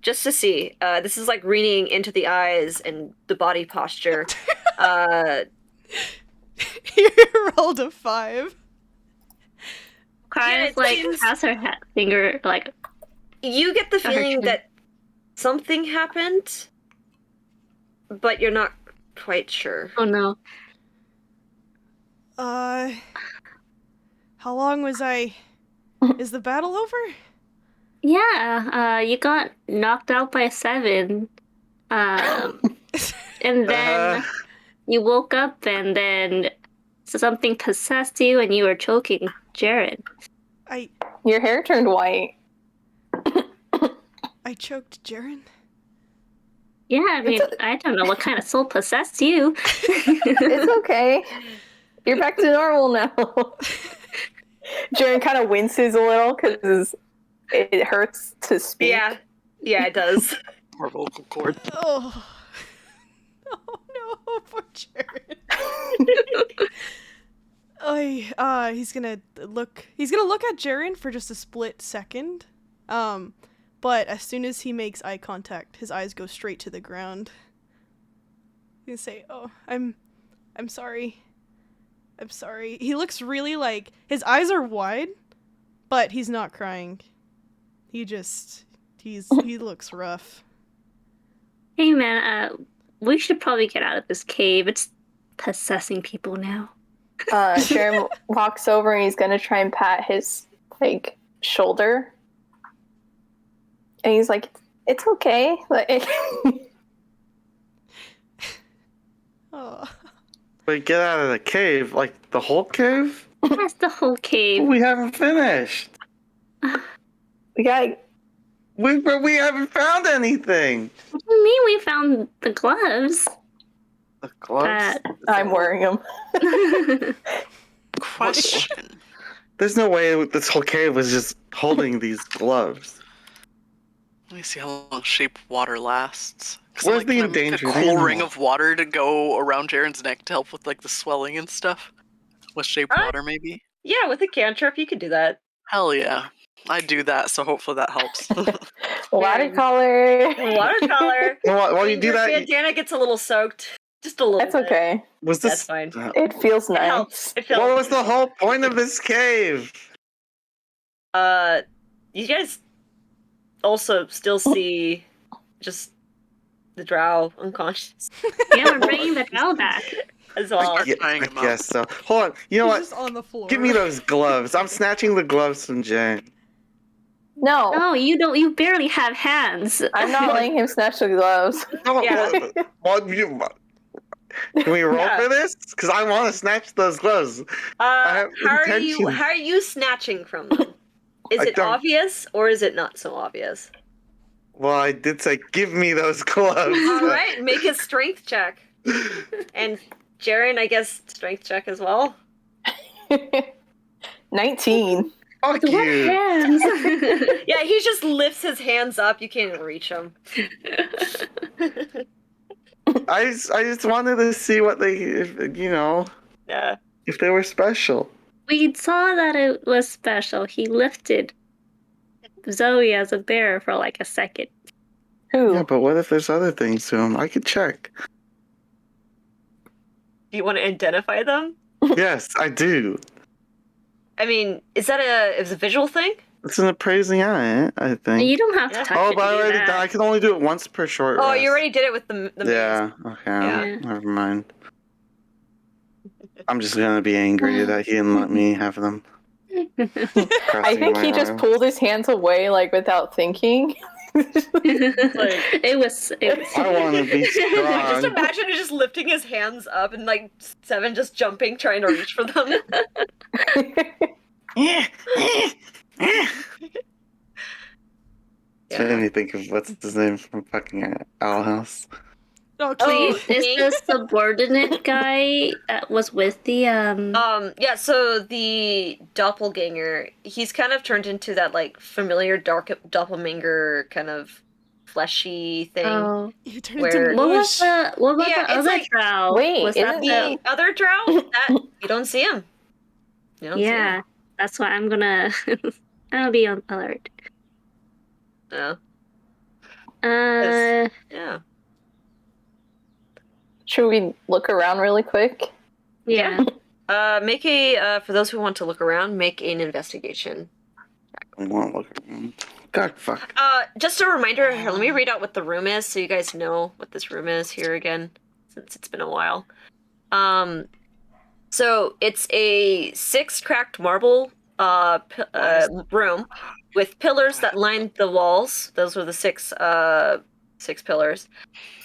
Just to see. This is like reading into the eyes and the body posture. You rolled a 5. Makara's it like, seems- has her finger like, You get the Go ahead, feeling Shannon. that something happened, but you're not quite sure. oh no. How long was I? Is the battle over? Yeah, you got knocked out by 7. And then you woke up and then something possessed you and you were choking Jaren. Your hair turned white. I choked Jaren. Yeah, I mean, I don't know what kind of soul possessed you. It's okay. You're back to normal now. Jaren kind of winces a little because it hurts to speak. Yeah, it does. Poor vocal cord. Oh. Oh no, poor Jared. He's gonna look at Jaren for just a split second. But as soon as he makes eye contact, his eyes go straight to the ground. He's gonna say, "Oh, I'm sorry. I'm sorry." He looks really like his eyes are wide, but he's not crying. He looks rough. Hey man, we should probably get out of this cave. It's possessing people now. Jaren walks over and he's gonna try and pat his shoulder, and he's like, "It's okay." Oh. Wait, get out of the cave? Like the whole cave? That's the whole cave. We haven't finished. we got. We haven't found anything. What do you mean we found the gloves? The gloves? I'm wearing them. Question. There's no way this whole cave was just holding these gloves. Let me see how long shape water lasts. Where's the can I make endangered a cool animal? ring of water to go around Jaren's neck to help with the swelling and stuff? With shape water, maybe? Yeah, with a cantrip, you could do that. Hell yeah. I do that, so hopefully that helps. Watercolor. Watercolor. While you do Your that, bandana gets a little soaked. Just a little That's bit. okay. was That's this? fine. It feels It nice. helps. It feels What was the whole point of this cave? You guys also still see just the drow unconscious Yeah, we're bringing the drow back. as well. Yeah, tying I him up. guess so. Hold on. You know He's what? just on the floor. Give me those gloves. I'm snatching the gloves from Jane. No, No, you don't. You barely have hands. I'm not letting him snatch the gloves. No, Yeah. Can we roll Yeah. for this? Because I want to snatch those gloves. I have How intentions. are you snatching from them? Is I it don't- obvious or is it not so obvious? Well, I did say, give me those gloves. All right, make a strength check. And Jaren, I guess strength check as well. 19. Fuck What you. hands? Yeah, he just lifts his hands up. You can't even reach him. I just wanted to see what they, Yeah. if they were special. We saw that it was special. He lifted Zoe as a bear for like a second. Who? Yeah, but what if there's other things to them? I could check. Do you want to identify them? Yes, I do. I mean, is that a visual thing? It's an appraising eye, I think. You don't have to Yeah. touch Oh, it. but I to do already that. done. I can only do it once per short Oh, rest. you already did it with the maze. Yeah, okay. Yeah. Never mind. I'm just gonna be angry that he didn't let me have them. I think he just pulled his hands away without thinking. It was. I want to be Just strong. imagine him just lifting his hands up and Seven just jumping, trying to reach for them. It made me think of what's his name from fucking Owl House. Oh, Oh, Keith. Is the subordinate guy that was with the Yeah, so the doppelganger, he's kind of turned into that familiar doppelganger kind of fleshy thing. Oh, You turned Where- into what was mush. the Yeah, the it's other like- drow? Wait, was that isn't The other drow, that you don't see him. You don't see him. yeah, that's why I'm gonna. I'll be on alert. Yeah. Yeah. Should we look around really quick? Make a for those who want to look around, make an investigation. I want to look at him. God, fuck. Just a reminder, here, let me read out what the room is so you guys know what this room is here again, since it's been a while. So it's a 6 cracked marble room with pillars that line the walls. Those were the six pillars.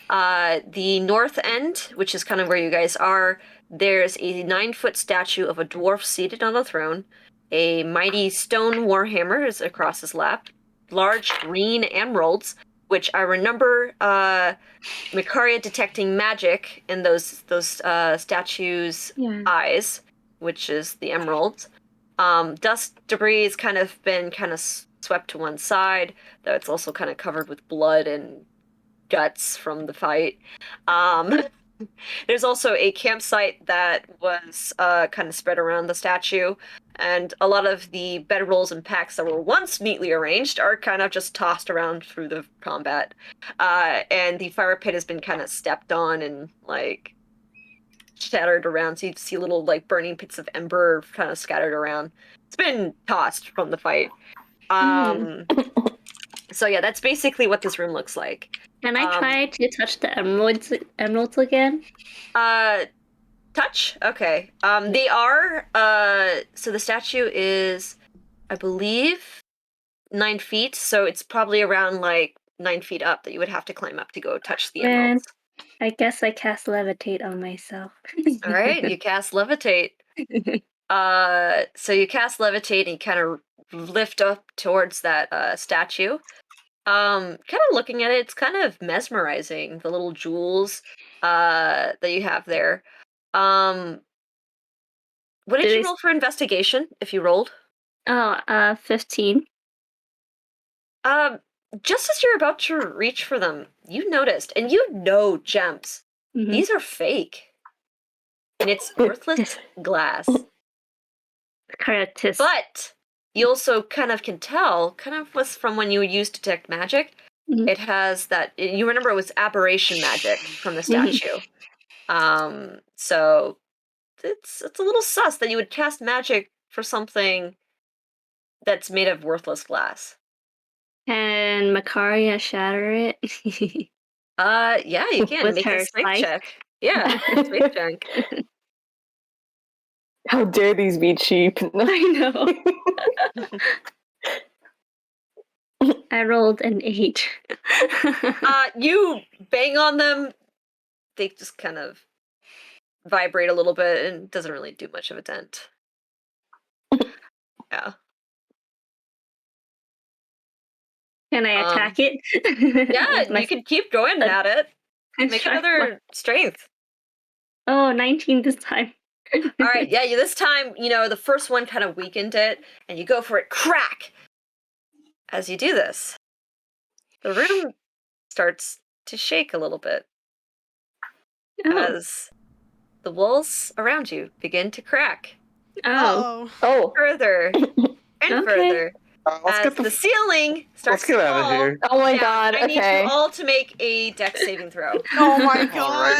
The north end, which is kind of where you guys are, there's a 9-foot statue of a dwarf seated on a throne. A mighty stone warhammer is across his lap. Large green emeralds, which I remember Mikaria detecting magic in those statues' eyes, which is the emeralds. Dust debris has kind of been swept to one side, though it's also kind of covered with blood and guts from the fight. There's also a campsite that was kind of spread around the statue, and a lot of the bedrolls and packs that were once neatly arranged are kind of just tossed around through the combat. And the fire pit has been kind of stepped on and like shattered around, so you see little like burning pits of ember kind of scattered around. It's been tossed from the fight. So yeah, that's basically what this room looks like. Can I try to touch the emeralds again? Touch? Okay. They are, so the statue is, I believe, 9 feet, so it's probably around, like, 9 feet up that you would have to climb up to go touch the Man. emeralds. I guess I cast levitate on myself. Alright, you cast levitate. So you cast levitate and you kind of lift up towards that, statue. Kind of looking at it, it's kind of mesmerizing, the little jewels, that you have there. What did you roll for investigation, if you rolled? 15. Just as you're about to reach for them, you noticed, and you know gems. Mhm. These are fake. And it's worthless glass. Correctus. But you also kind of can tell, kind of was from when you used Detect Magic, Mhm. it has that, you remember it was aberration magic from the statue. So it's a little sus that you would cast magic for something that's made of worthless glass. Can Makaria shatter it? Yeah, you can With make her a strength spike? check. Yeah, strength check. How dare these be cheap? I know. I rolled an 8. You bang on them, they just kind of vibrate a little bit and doesn't really do much of a dent. Yeah. Can I attack it? Yeah, My- you can keep going at it. Make Try- another strength. Oh, 19 this time. All right, yeah, this time, the first one kind of weakened it, and you go for it, crack! As you do this, the room starts to shake a little bit Oh. as the walls around you begin to crack Oh. Oh, further and Okay. further Let's as get the ceiling starts let's get to out of fall. here. oh my Yeah, god, I need okay. you all to make a dex saving throw. Oh my god.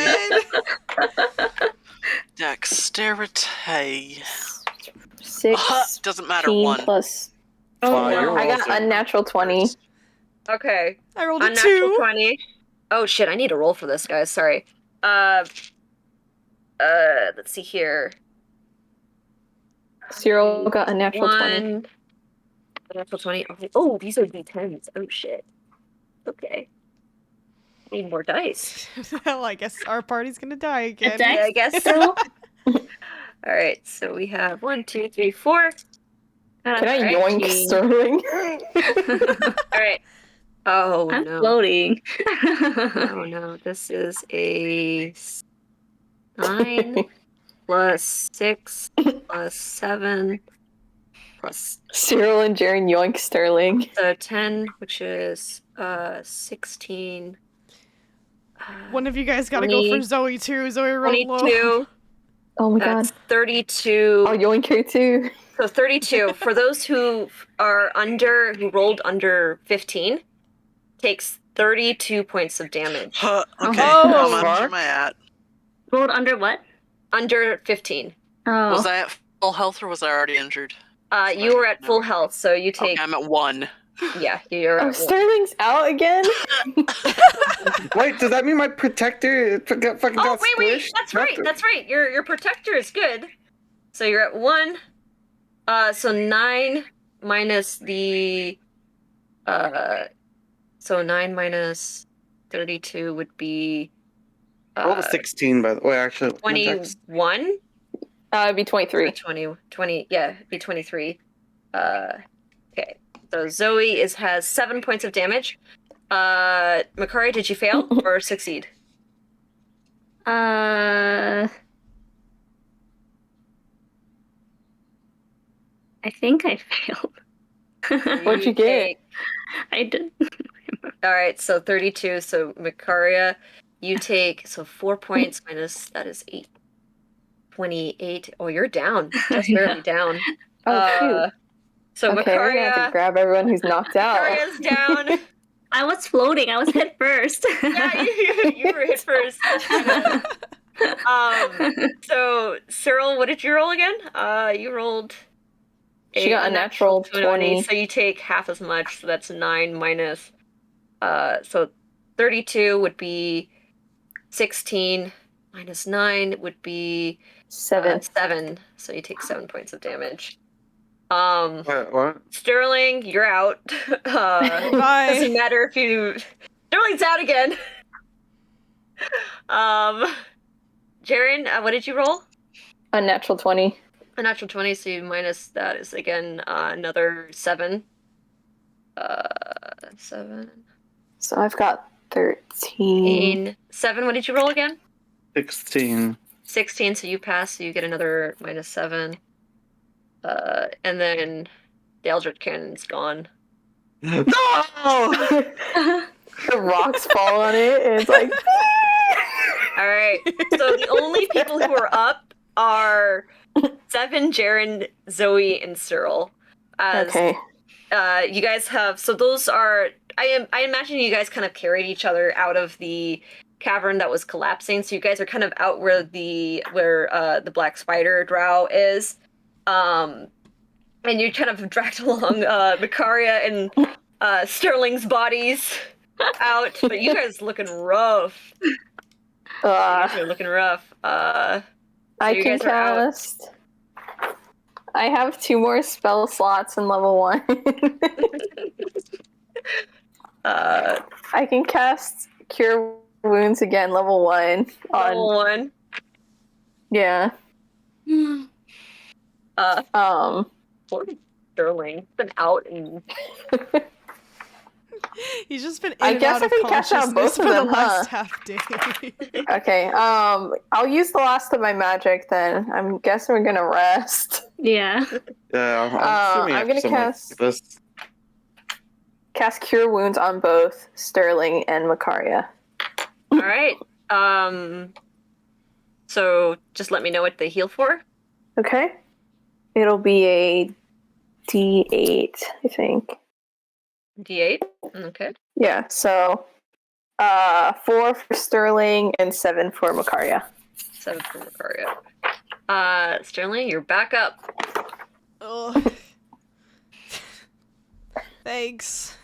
Dexterity. 6 Doesn't matter. 1. plus. Wow, no. your I got rolls are- unnatural 20. Okay, I rolled a unnatural 2. 20. Oh shit, I need to roll for this, guys. Sorry. Let's see here. Cyril got a natural 20. 1. Natural 20. Oh, these are d10s. Oh shit. Okay. Need more dice. Well, I guess our party's gonna die again. dex? Yeah, I guess so. Alright, so we have 1, 2, 3, 4. Can I Alright. yoink Sterling? Alright. Oh I'm no. floating. Oh no. This is a 9 plus 6 plus 7 plus Cyril and Jaren yoink Sterling. 10, which is 16. One of you guys gotta go 20, for Zoe too. Zoe rolled low. 22. Oh my That's god. 32. I'll yoink her too. So 32. For those who who rolled under 15, takes 32 points of damage. Okay. Oh. How much am I at? Rolled under what? Under 15. Oh. Was I at full health or was I already injured? You were at full health, so you Okay, take. I'm at 1. Yeah, you're Oh, at one. Sterling's out again? Wait, does that mean my protector got fucking Oh got wait! squished? That's right. That's right. Your protector is good. So you're at 1. So 9 minus the. So 9 minus 32 would be. I rolled a 16, by the way. Actually, my dex- 21. It'd be 23. 20, yeah, it'd be 23. Okay. So Zoe has 7 points of damage. Makari, did you fail or succeed? I think I failed. What'd you get? I did. All right, so 32. So Makaria, you take 4 points minus that is 8. 28. Oh, you're down. Just barely down. Oh shoot. So Okay, we're gonna have to Makaria, grab everyone who's knocked out. Makaria's down. I was floating. I was head first. Yeah, you were hit first. So Cyril, what did you roll again? You rolled She got a natural 20. so you take half as much, so that's 9 minus so 32 would be 16 minus 9 would be 7. 7, so you take 7 points of damage. What? Sterling, you're out. Bye. Doesn't matter if you. Sterling's out again. Jaren, what did you roll? A natural 20. A natural 20, so you minus that is again another 7. 7. So I've got 13. 7, what did you roll again? 16. 16, so you pass, so you get another minus 7. And then the Eldritch Cannon's gone. No! The rocks fall on it, and it's like. Alright, so the only people who are up are 7, Jaren, Zoe, and Cyril. Okay. You guys have, so those are, I imagine you guys kind of carried each other out of the cavern that was collapsing, so you guys are kind of out where the black spider drow is. And you kind of dragged along Makaria and Sterling's bodies out, but you guys looking rough. You guys are looking rough. I you can guys are out. cast. I have 2 more spell slots in level 1. I can cast Cure Wounds again, level 1. Level 1. Yeah. Poor Sterling been out and He's just been in I and guess out I of can cast out consciousness both of for the them, last huh? half day. Okay. I'll use the last of my magic then. I'm guessing we're gonna rest. Yeah. Yeah, I'm assuming I'm gonna after something cast- like this. Cast Cure Wounds on both Sterling and Makaria. all right. So just let me know what they heal for. Okay. It'll be a D8, I think. D8. Okay. Yeah. So, 4 for Sterling and 7 for Makaria. 7 for Makaria. Sterling, you're back up. Oh. Thanks.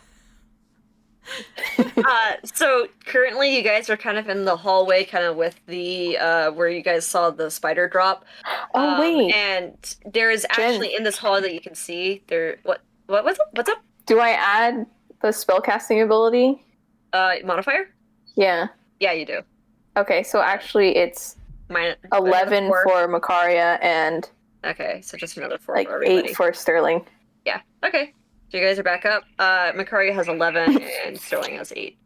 So currently you guys are kind of in the hallway, kind of with the where you guys saw the spider drop. Oh wait. And there is actually in this hall that you can see there. What's up? Do I add the spellcasting ability? Modifier? Yeah. Yeah, you do. Okay, so actually it's Minus 11 4. for Makaria and Okay, so just another 4 like for everybody. 8 for Sterling. Yeah. Okay. So you guys are back up. Makaria has 11 and Sterling has 8.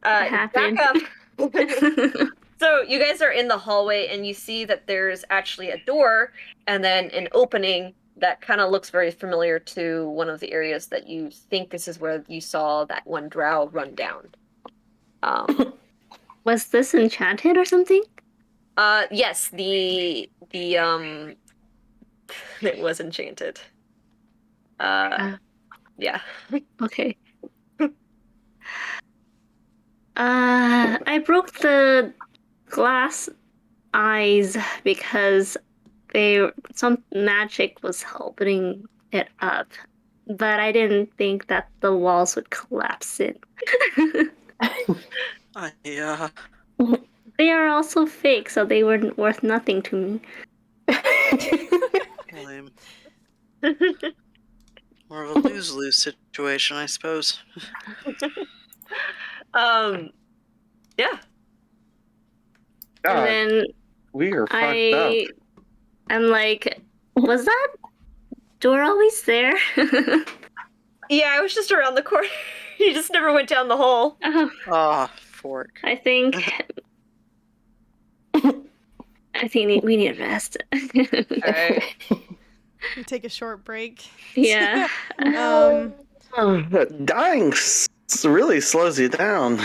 happened? Back up. So you guys are in the hallway and you see that there's actually a door and then an opening that kind of looks very familiar to one of the areas that you think this is where you saw that one drow run down. Was this enchanted or something? Yes, the it was enchanted. Yeah. Okay. I broke the glass eyes because some magic was holding it up, but I didn't think that the walls would collapse in. Yeah. They are also fake, so they weren't worth nothing to me. Lame. More of a lose-lose situation, I suppose. Yeah. God, And then we are fucked up. I'm like, was that door always there? Yeah, I was just around the corner. You just never went down the hole. Oh, Ah, fork. I think we need rest. Alright. We take a short break. Yeah. Um, Dying This really slows you down.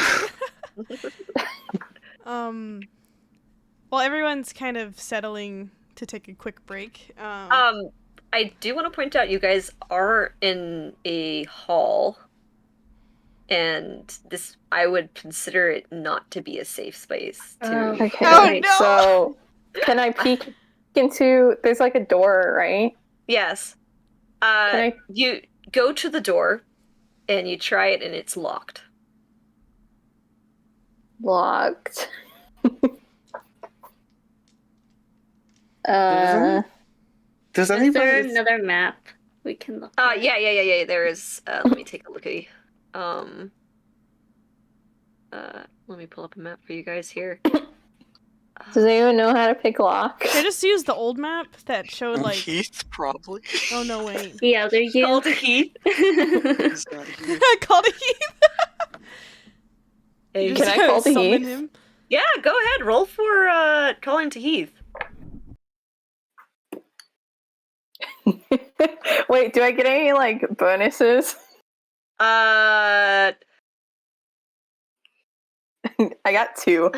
While everyone's kind of settling to take a quick break, I do want to point out you guys are in a hall, and this I would consider it not to be a safe space. Okay. Oh, no! So, can I peek into? There's like a door, right? Yes. Can I? You go to the door, and you try it, and it's locked. Locked. Does Is there anybody? another map we can look? Yeah. There is. Let me take a look at. Let me pull up a map for you guys here. Does anyone know how to pick lock? I just used the old map that showed like. Heath, probably. Oh no, wait. The other you. Call to Heath. He's not here. I called it Heath. Hey, You Can just I call to summon Heath? him? Yeah, go ahead. Roll for calling to Heath. Wait, do I get any like bonuses? Uh, I got 2.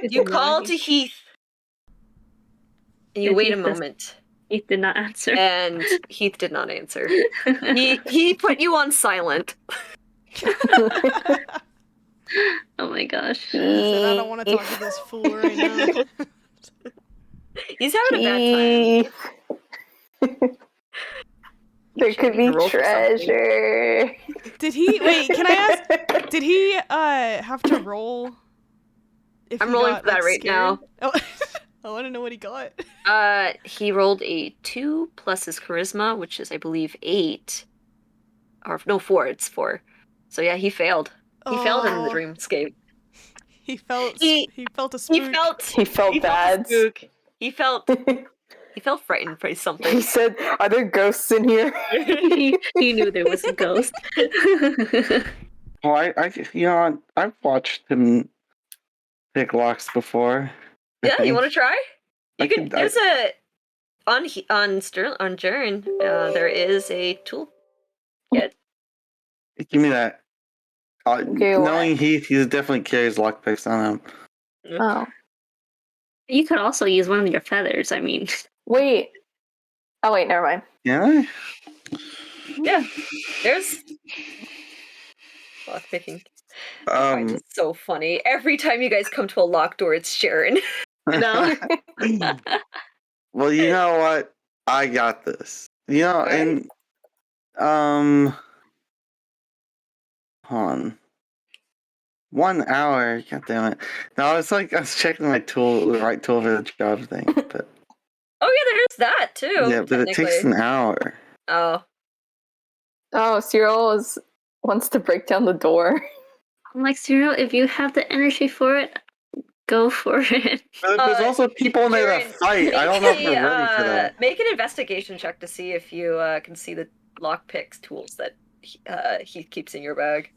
you call to Heath, and you Did wait a Heath just- moment, He did not answer. and Heath did not answer. He put you on silent. Oh my gosh. He said, I don't want to talk to this fool right now. He's having a bad time. There could be Roll for something. treasure. Did he wait? Can I ask? Did he have to roll? If I'm he rolling got, for that like, right scared? now. Oh, I want to know what he got. He rolled a 2 plus his charisma, which is, I believe, 8. Or no, 4. It's 4. So yeah, he failed. He failed in the Oh, dreamscape. He felt. He- He felt a spook. He felt. He felt He felt bad. spook. He felt. He felt frightened by He something. said, "Are there ghosts in here?" He knew there was a ghost. Well, I've watched him pick locks before. Yeah, you want to try? You I could. could- There's a on Jaren. There is a tool. Give me that. Okay, what? Knowing Heath, he definitely carries lockpicks on him. Oh, You could also use one of your feathers. I mean, wait. Oh, wait, never mind. Yeah. Yeah, there's lockpicking. I find this so funny. Every time you guys come to a locked door, it's Jaren. No. Well, you know what? I got this. You know, Alright. and hold on. 1 hour. God damn it. No, it's like I was checking my tool, the right tool for the job thing. But Oh yeah, there's that too. yeah, but it takes technically. an hour. Oh, Oh, Cyril wants to break down the door. I'm like, Cyril, if you have the energy for it, go for it. But there's also people in there that Jaren, fight. I don't know if they're ready for that. Make an investigation check to see if you can see the lockpicks tools that he keeps in your bag.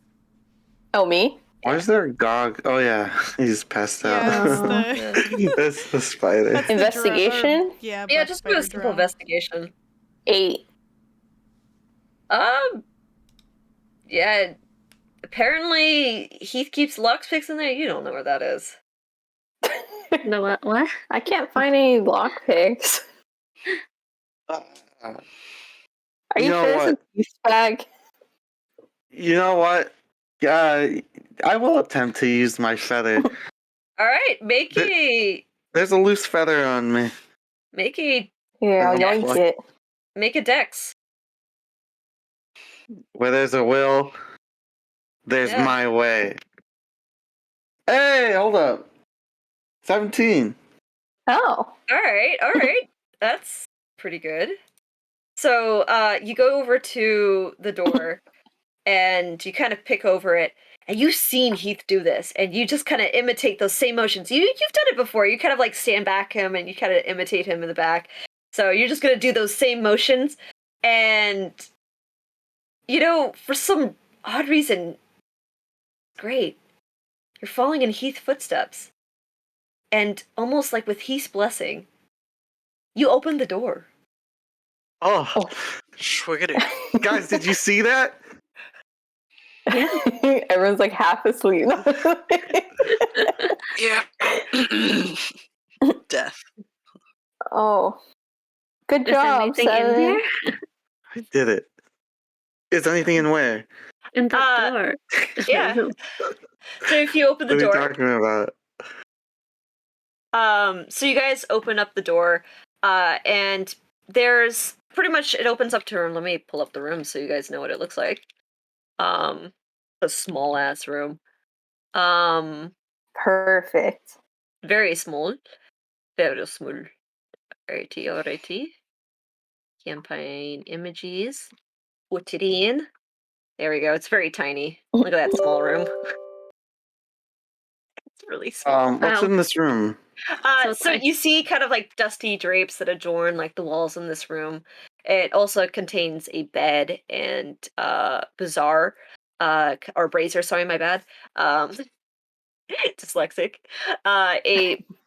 Oh, me? Why is there a dog? Oh yeah, he's passed out. Yeah, that's the. That's the spider. That's the Investigation? Yeah. Yeah, black just do a spider simple drow. investigation. 8. Yeah. Apparently, Heath keeps lockpicks in there. You don't know where that is. No, what? What? I can't find any lockpicks. Uh, Are You you know sure what? it's a Heath bag? You know what? Yeah, I will attempt to use my feather. All right, make a There's a loose feather on me. Here, I'll Yeah. yoink it. make a dex. Where there's a will, there's Yeah. my way. Hey, hold up. 17. Oh. All right. That's pretty good. So, you go over to the door and you kind of pick over it, and you've seen Heath do this, and you just kind of imitate those same motions. You've done it before. You kind of like stand back him and you kind of imitate him in the back. So you're just gonna do those same motions, and for some odd reason, great. You're following in Heath's footsteps. And almost like with Heath's blessing, you open the door. Oh, schwiggity. Guys, did you see that? Everyone's like half asleep. Yeah. Death. Oh, good Is job, anything Seven. in there? I did it. Is anything in where? In the Uh, door. yeah. So if you open the What are you door, talking about? so you guys open up the door, and there's pretty much it opens up to a room. Let me pull up the room so you guys know what it looks like. A small ass room. Perfect. Very small. Very small. Alrighty. Campaign images. Put it in. There we go. It's very tiny. Look at that small room. It's really small. What's Wow. in this room? So tiny. you see kind of like dusty drapes that adorn like the walls in this room. It also contains a bed and bazaar, or brazier. Sorry, my bad. Dyslexic.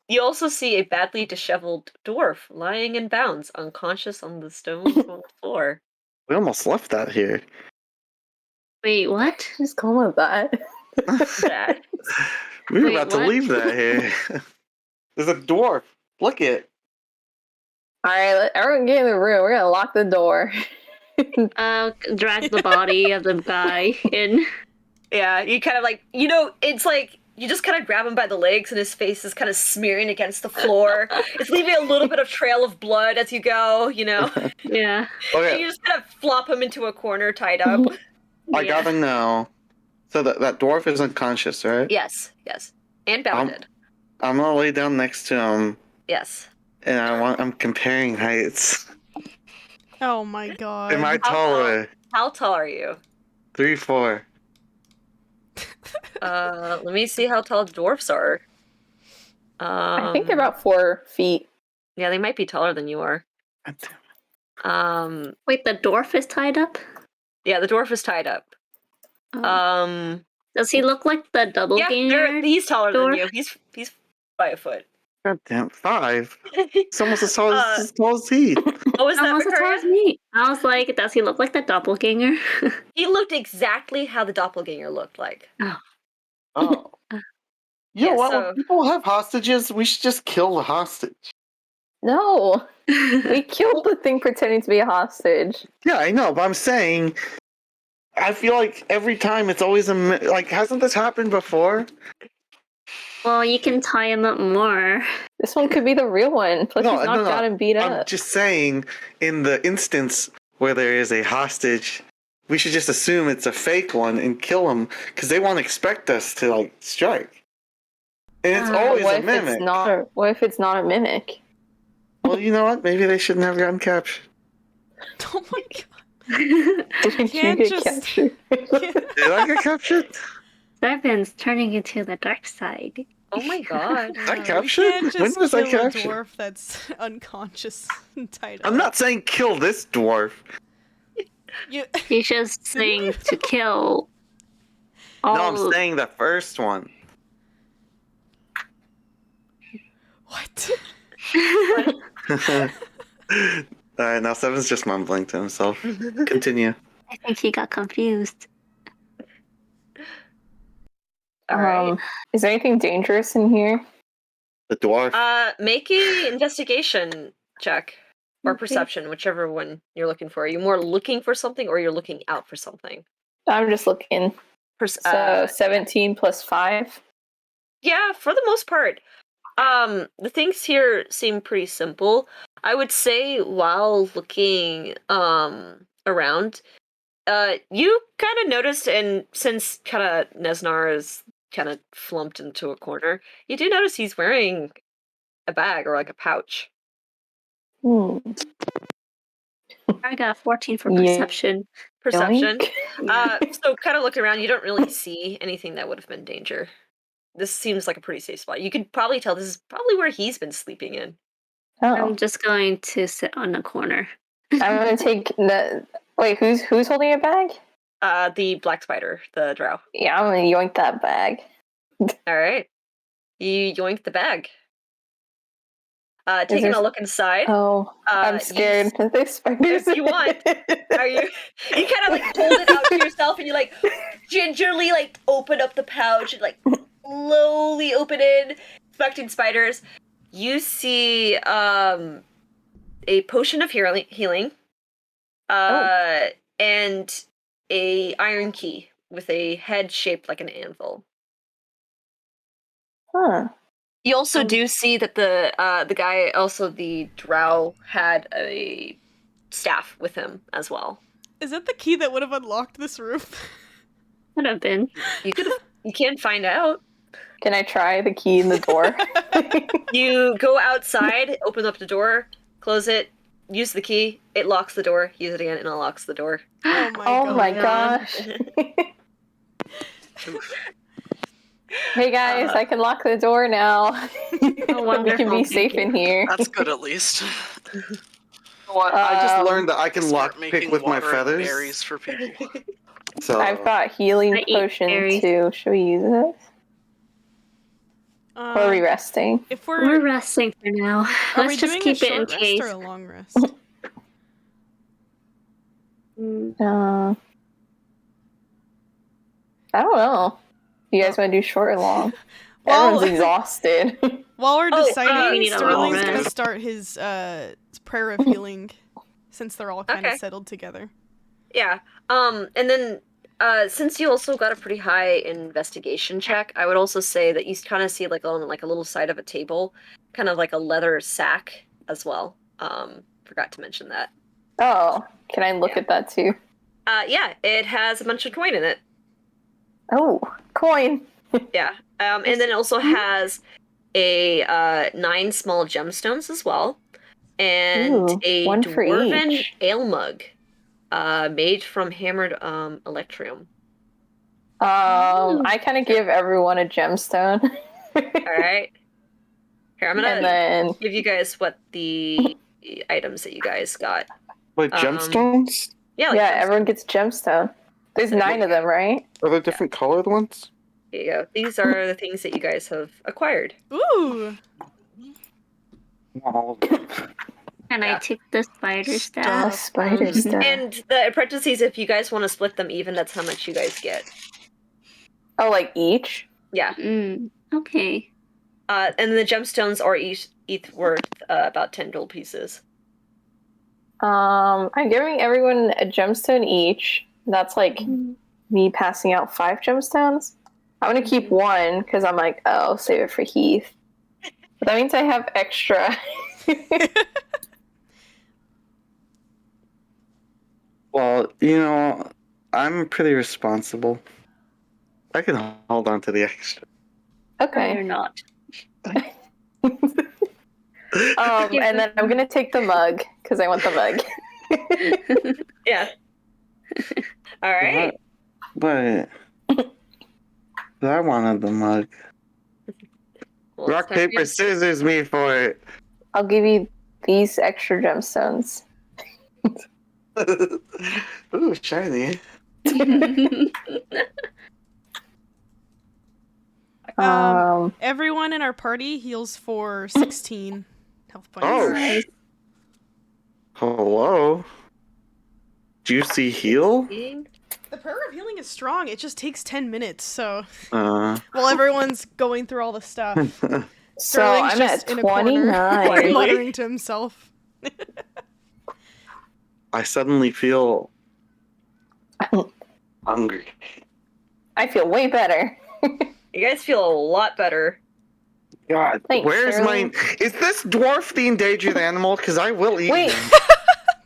You also see a badly disheveled dwarf lying in bounds, unconscious on the stone floor. We almost left that here. Wait, what? Just go with that. Sad. We were Wait, about to what? leave that here. There's a dwarf. Look it. All right, everyone get in the room. We're gonna lock the door. Drag the body of the guy in. Yeah, you kind of like, it's like you just kind of grab him by the legs and his face is kind of smearing against the floor. It's leaving a little bit of trail of blood as you go, Yeah. And Okay, you just kind of flop him into a corner tied up. I gotta know. So that dwarf is unconscious, right? Yes. And bounded. I'm gonna lay down next to him, Yes. and I'm comparing heights. Oh my god. Am I taller? How tall are you? 3'4". Let me see how tall dwarfs are. I think they're about 4 feet. Yeah, they might be taller than you are. Wait, the dwarf is tied up? Yeah, the dwarf is tied up. Oh. Does he look like the Yeah, doppelganger? he's taller than dwarf? you. He's by a foot. God damn, 5. It's almost as tall as he. Oh, is that Almost as tall Victoria? as me. I was like, does he look like the doppelganger? He looked exactly how the doppelganger looked like. Oh. You know Yeah, what? so- When people have hostages, we should just kill the hostage. No, we killed the thing pretending to be a hostage. Yeah, I know, but I'm saying, I feel like every time it's always hasn't this happened before? Well, you can tie him up more. This one could be the real one. Plus, he's not gotten beat I'm up. just saying, in the instance where there is a hostage, we should just assume it's a fake one and kill him, because they won't expect us to, strike. And it's always what a if mimic. what if it's not a mimic? Well, you know what? Maybe they shouldn't have gotten captured. Oh my god. Did you Can't get just- captured? Did I get captured? Seven's turning into the dark side. Oh my god. I We captured? can't When just was I kill a captured? dwarf that's unconscious and tied up. I'm not saying kill this dwarf. You- He's just saying to kill all. No, I'm saying the first one. What? Alright, now Seven's just mumbling to himself. Continue. I think he got confused. All right. Is there anything dangerous in here? The dwarf. Make a investigation check or Okay. perception, whichever one you're looking for. Are you more looking for something or you're looking out for something? I'm just looking. So 17 plus 5. Yeah, for the most part. The things here seem pretty simple. I would say while looking around, you kind of noticed, and since kind of Nesnar is kind of flumped into a corner, you do notice he's wearing a bag or like a pouch. I got a 14 for Yeah. perception. Perception. Yoink. So kind of looking around, you don't really see anything that would have been danger. This seems like a pretty safe spot. You could probably tell this is probably where he's been sleeping in. Oh, I'm just going to sit on a corner. I'm gonna take the. Wait, who's holding a bag? The black spider, the drow. Yeah, I'm gonna yoink that bag. All right. You yoink the bag. Taking there- a look inside. Oh, I'm you scared. There's spiders. if you want. Are you? You kind of like hold it out to yourself, and you like gingerly like open up the pouch and like slowly open in, expecting spiders. You see a potion of healing, and a iron key with a head shaped like an anvil. Huh. You also do see that the guy, also the drow, had a staff with him as well. Is that the key that would have unlocked this room? Could have been. You can find out. Can I try the key in the door? You go outside, open up the door, close it, use the key, it locks the door, use it again, and unlocks the door. Oh my Oh god. my gosh. Hey guys, I can lock the door now. We can wonderful. be safe in here. That's good at least. I just Um, learned that I can Start lockpick making with my water and feathers. berries for people. So I've got healing I eat potion berries. too. Should we use it? Or are we resting? If We're we're resting for now. are we Let's just doing keep a it in short rest case. or a long rest? Mm, I don't know. You guys want to do short or long? Well- Everyone's exhausted. While we're Oh, we deciding, need a Sterling's long gonna rest. start his prayer of healing, since they're all kind of Okay. settled together. Yeah. And then since you also got a pretty high investigation check, I would also say that you kind of see like on like a little side of a table, kind of like a leather sack as well. Forgot to mention that. Oh, can I look at that too? Yeah, it has a bunch of coin in it. Oh, coin. Yeah. And then it also has a 9 small gemstones as well, and Ooh, a one for dwarven each. ale mug, made from hammered electrium. I kind of give everyone a gemstone. All right. Here, I'm And gonna then give you guys what the items that you guys got. Wait, gemstones? Yeah. Like yeah, gemstones. everyone gets gemstone. There's 9 of them, right? Are there different colored ones? Here you go. These are the things that you guys have acquired. Ooh! All of them. Can I Yeah. take the spider A staff? spider Mhm. stuff. And the apprentices, if you guys want to split them even, that's how much you guys get. Oh, like each? Yeah. Okay. And the gemstones are each worth about 10 gold pieces. I'm giving everyone a gemstone each. That's like me passing out 5 gemstones. I'm gonna keep one because I'm like, oh, I'll save it for Heath. But that means I have extra. Well, I'm pretty responsible. I can hold on to the extra. Or Okay. not. And then I'm gonna take the mug because I want the mug. Yeah. All right. But I wanted the mug. Well, Rock, it's time paper, scissors me for it. I'll give you these extra gemstones. Ooh, shiny. Everyone in our party heals for 16 health points. Oh, Nice. hello. Juicy heal? to- The prayer of healing is strong. It just takes 10 minutes, so Uh, while everyone's going through all the stuff, So Sterling's I'm just at in a corner 29. muttering to himself. I suddenly feel hungry. I feel way better. You guys feel a lot better. God, Thanks, where's Sterling. my... Is this dwarf the endangered animal? Because I will eat Wait. him.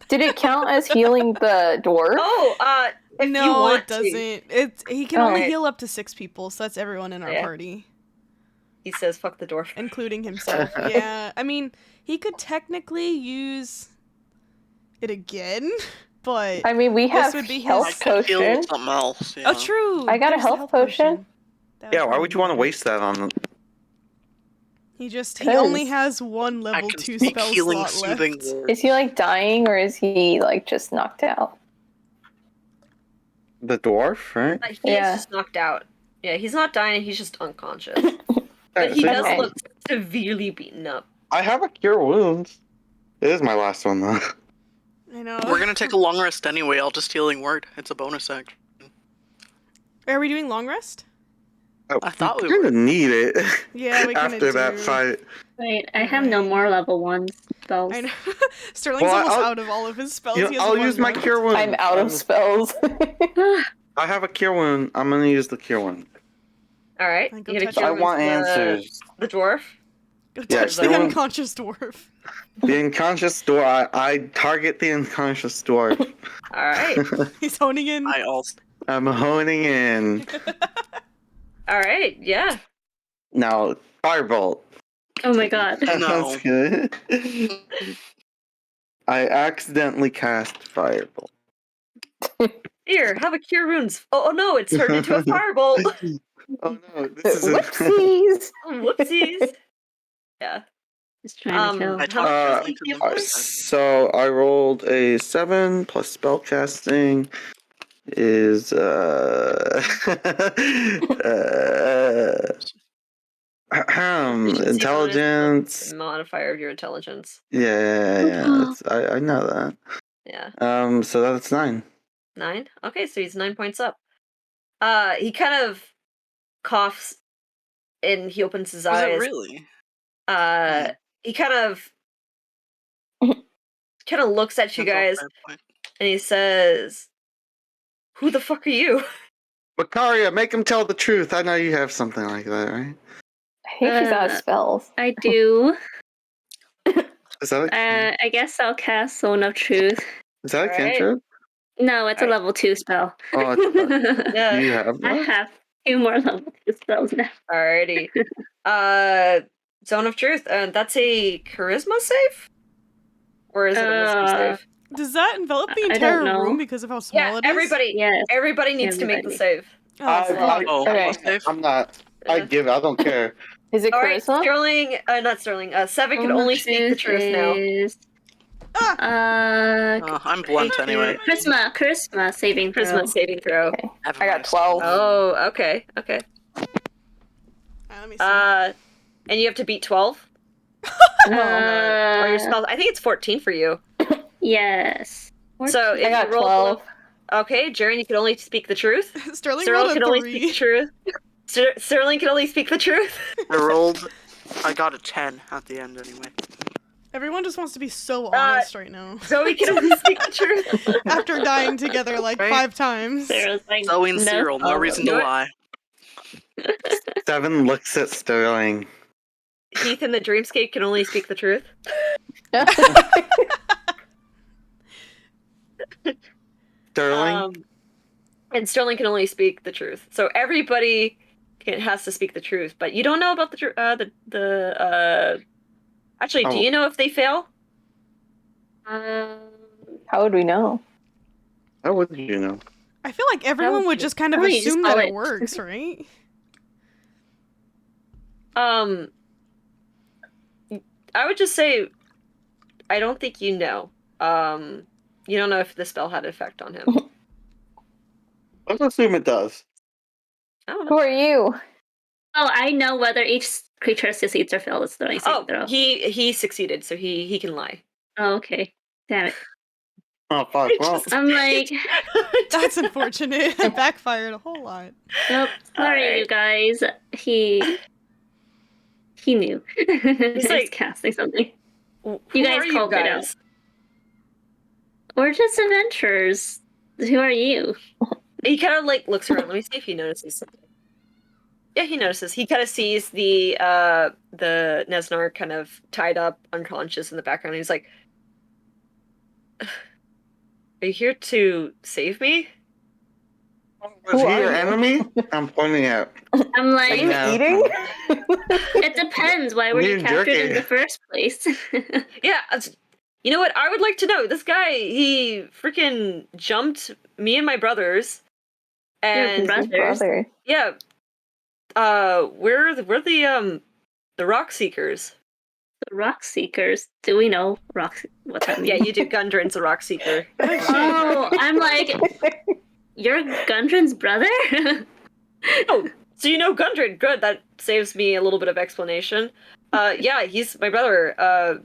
Did it count as healing the dwarf? Oh, if you No, want it doesn't. He can All only right. heal up to 6 people, so that's everyone in our Yeah. party, to. He says, "Fuck the dwarf." including himself. Yeah, I mean, he could technically use it again, but I mean, we This have would be his- I health could heal potion. something else. oh, true. I got a there's the health potion. That Yeah, was why would you want to really waste that on... He just he 'Cause only has one I level can 2 speak spell healing, slot soothing left. words. Is he like dying or is he like just knocked out? The dwarf, right? He's Yeah. just knocked out. Yeah, he's not dying. He's just unconscious. But he so- does Okay. look severely beaten up. I have a cure wounds. It is my last one though. I know. We're gonna take a long rest anyway. I'll just healing word. It's a bonus action. Are we doing long rest? I thought we We're were. gonna need it. Yeah, we kinda after that do. fight. Wait, I have no more level 1 spells. I know. Sterling's Well, almost I'll- out of all of his spells. You He know, has I'll one use my left. cure wound. I'm out of spells. I have a cure wound. I'm gonna use the cure wound. All right. Then go You gotta touch cure I him. want the- answers. The dwarf. Go Yeah, touch the Sterling- unconscious dwarf. The unconscious dwarf. I target the unconscious dwarf. All right. He's honing in. I also. I'm honing in. All right. Yeah. Now, firebolt. Oh my god. No. That's good. I accidentally cast firebolt. Here, have a cure wounds. Oh no, it's turned into a firebolt. Oh no, this is a... Whoopsies! Whoopsies. Yeah. Just trying to kill. I How talked Uh, directly to them. So I rolled a 7 plus spellcasting is intelligence. Modifier of your intelligence. Yeah, I know that. Yeah. So that's 9. 9. Okay, so he's 9 points up. He kind of coughs and he opens his Was eyes. it really? He kind of looks at you That's all guys fair point. and he says, "Who the fuck are you?" Makaria, make him tell the truth. I know you have something like that, right? I think she's out of spells. I do. Is that a, I guess I'll cast Zone of Truth. is that a Alright. cantrip? No, it's a Alright. level 2 spell. Oh, it's Yeah. Do you have I that? have 2 more level 2 spells now. Alrighty. Zone of Truth. That's a charisma save? Or is it a wisdom Uh, save? Does that envelop the I don't entire know. room because of how small Yeah, it is? everybody Yes. needs to make the everybody. save. Oh, I- fuck. Oh, Okay. save? I'm not. I give it. I don't care. Is it Alright, charisma? Sterling, not Sterling, Seven can Zone of only speak the truth now. is, Ah! I'm blunt anyway. Charisma saving throw. Charisma saving throw. Okay. Have I got my 12. Oh, okay. Let me see. And you have to beat 12? Or your spell. I think it's 14 for you. Yes. So if I got you roll 12. Okay, Jaren, you can only speak the truth. Sterling Sterling rolled can a only speak the 3. truth. Sterling can only speak the truth. I got a 10 at the end anyway. Everyone just wants to be so honest right now. Zoe can only speak the truth. After dying together like Right? 5 times. Sarah's like, Zoe and no Cyril, no problem. reason Do to it. lie. 7 looks at Sterling. Heath in the Dreamscape can only speak the truth. Sterling? And Sterling can only speak the truth. So everybody has to speak the truth. But you don't know about Actually, do Oh. you know if they fail? How would we know? How would you know? I feel like everyone would just kind of Probably just assume that call it it. works, right? I would just say, I don't think you know. You don't know if the spell had an effect on him. Let's assume it does. I don't know. Who are you? Oh, I know whether each creature succeeds or fails its throwing saving Oh, throw. he succeeded, so he can lie. Oh, okay. Damn it. Oh, fuck. Well, I'm like, That's unfortunate. It backfired a whole lot. nope. Sorry, Alright. you guys. He knew. He's like- casting something. Who You guys are called it out. We're just adventurers. Who are you? He kind of like looks around. Let me see if he notices something. Yeah, he notices. He kind of sees the Nesnar kind of tied up, unconscious in the background. He's like, "Are you here to save me?" was Who he are your you? enemy? I'm pointing at. I'm Are like, you Yeah. eating? it depends. Why were you You're captured in jerking. the first place? Yeah, you know what? I would like to know. This guy, he freaking jumped me and my brothers, and Your brothers. Brother. yeah, we're the Rock Seekers. The Rock Seekers. Do we know Rock? What that means? Yeah, you do. Gundren's a Rock Seeker. Oh, I'm like, you're Gundren's brother? Oh, so you know Gundren. Good. That saves me a little bit of explanation. Yeah, he's my brother.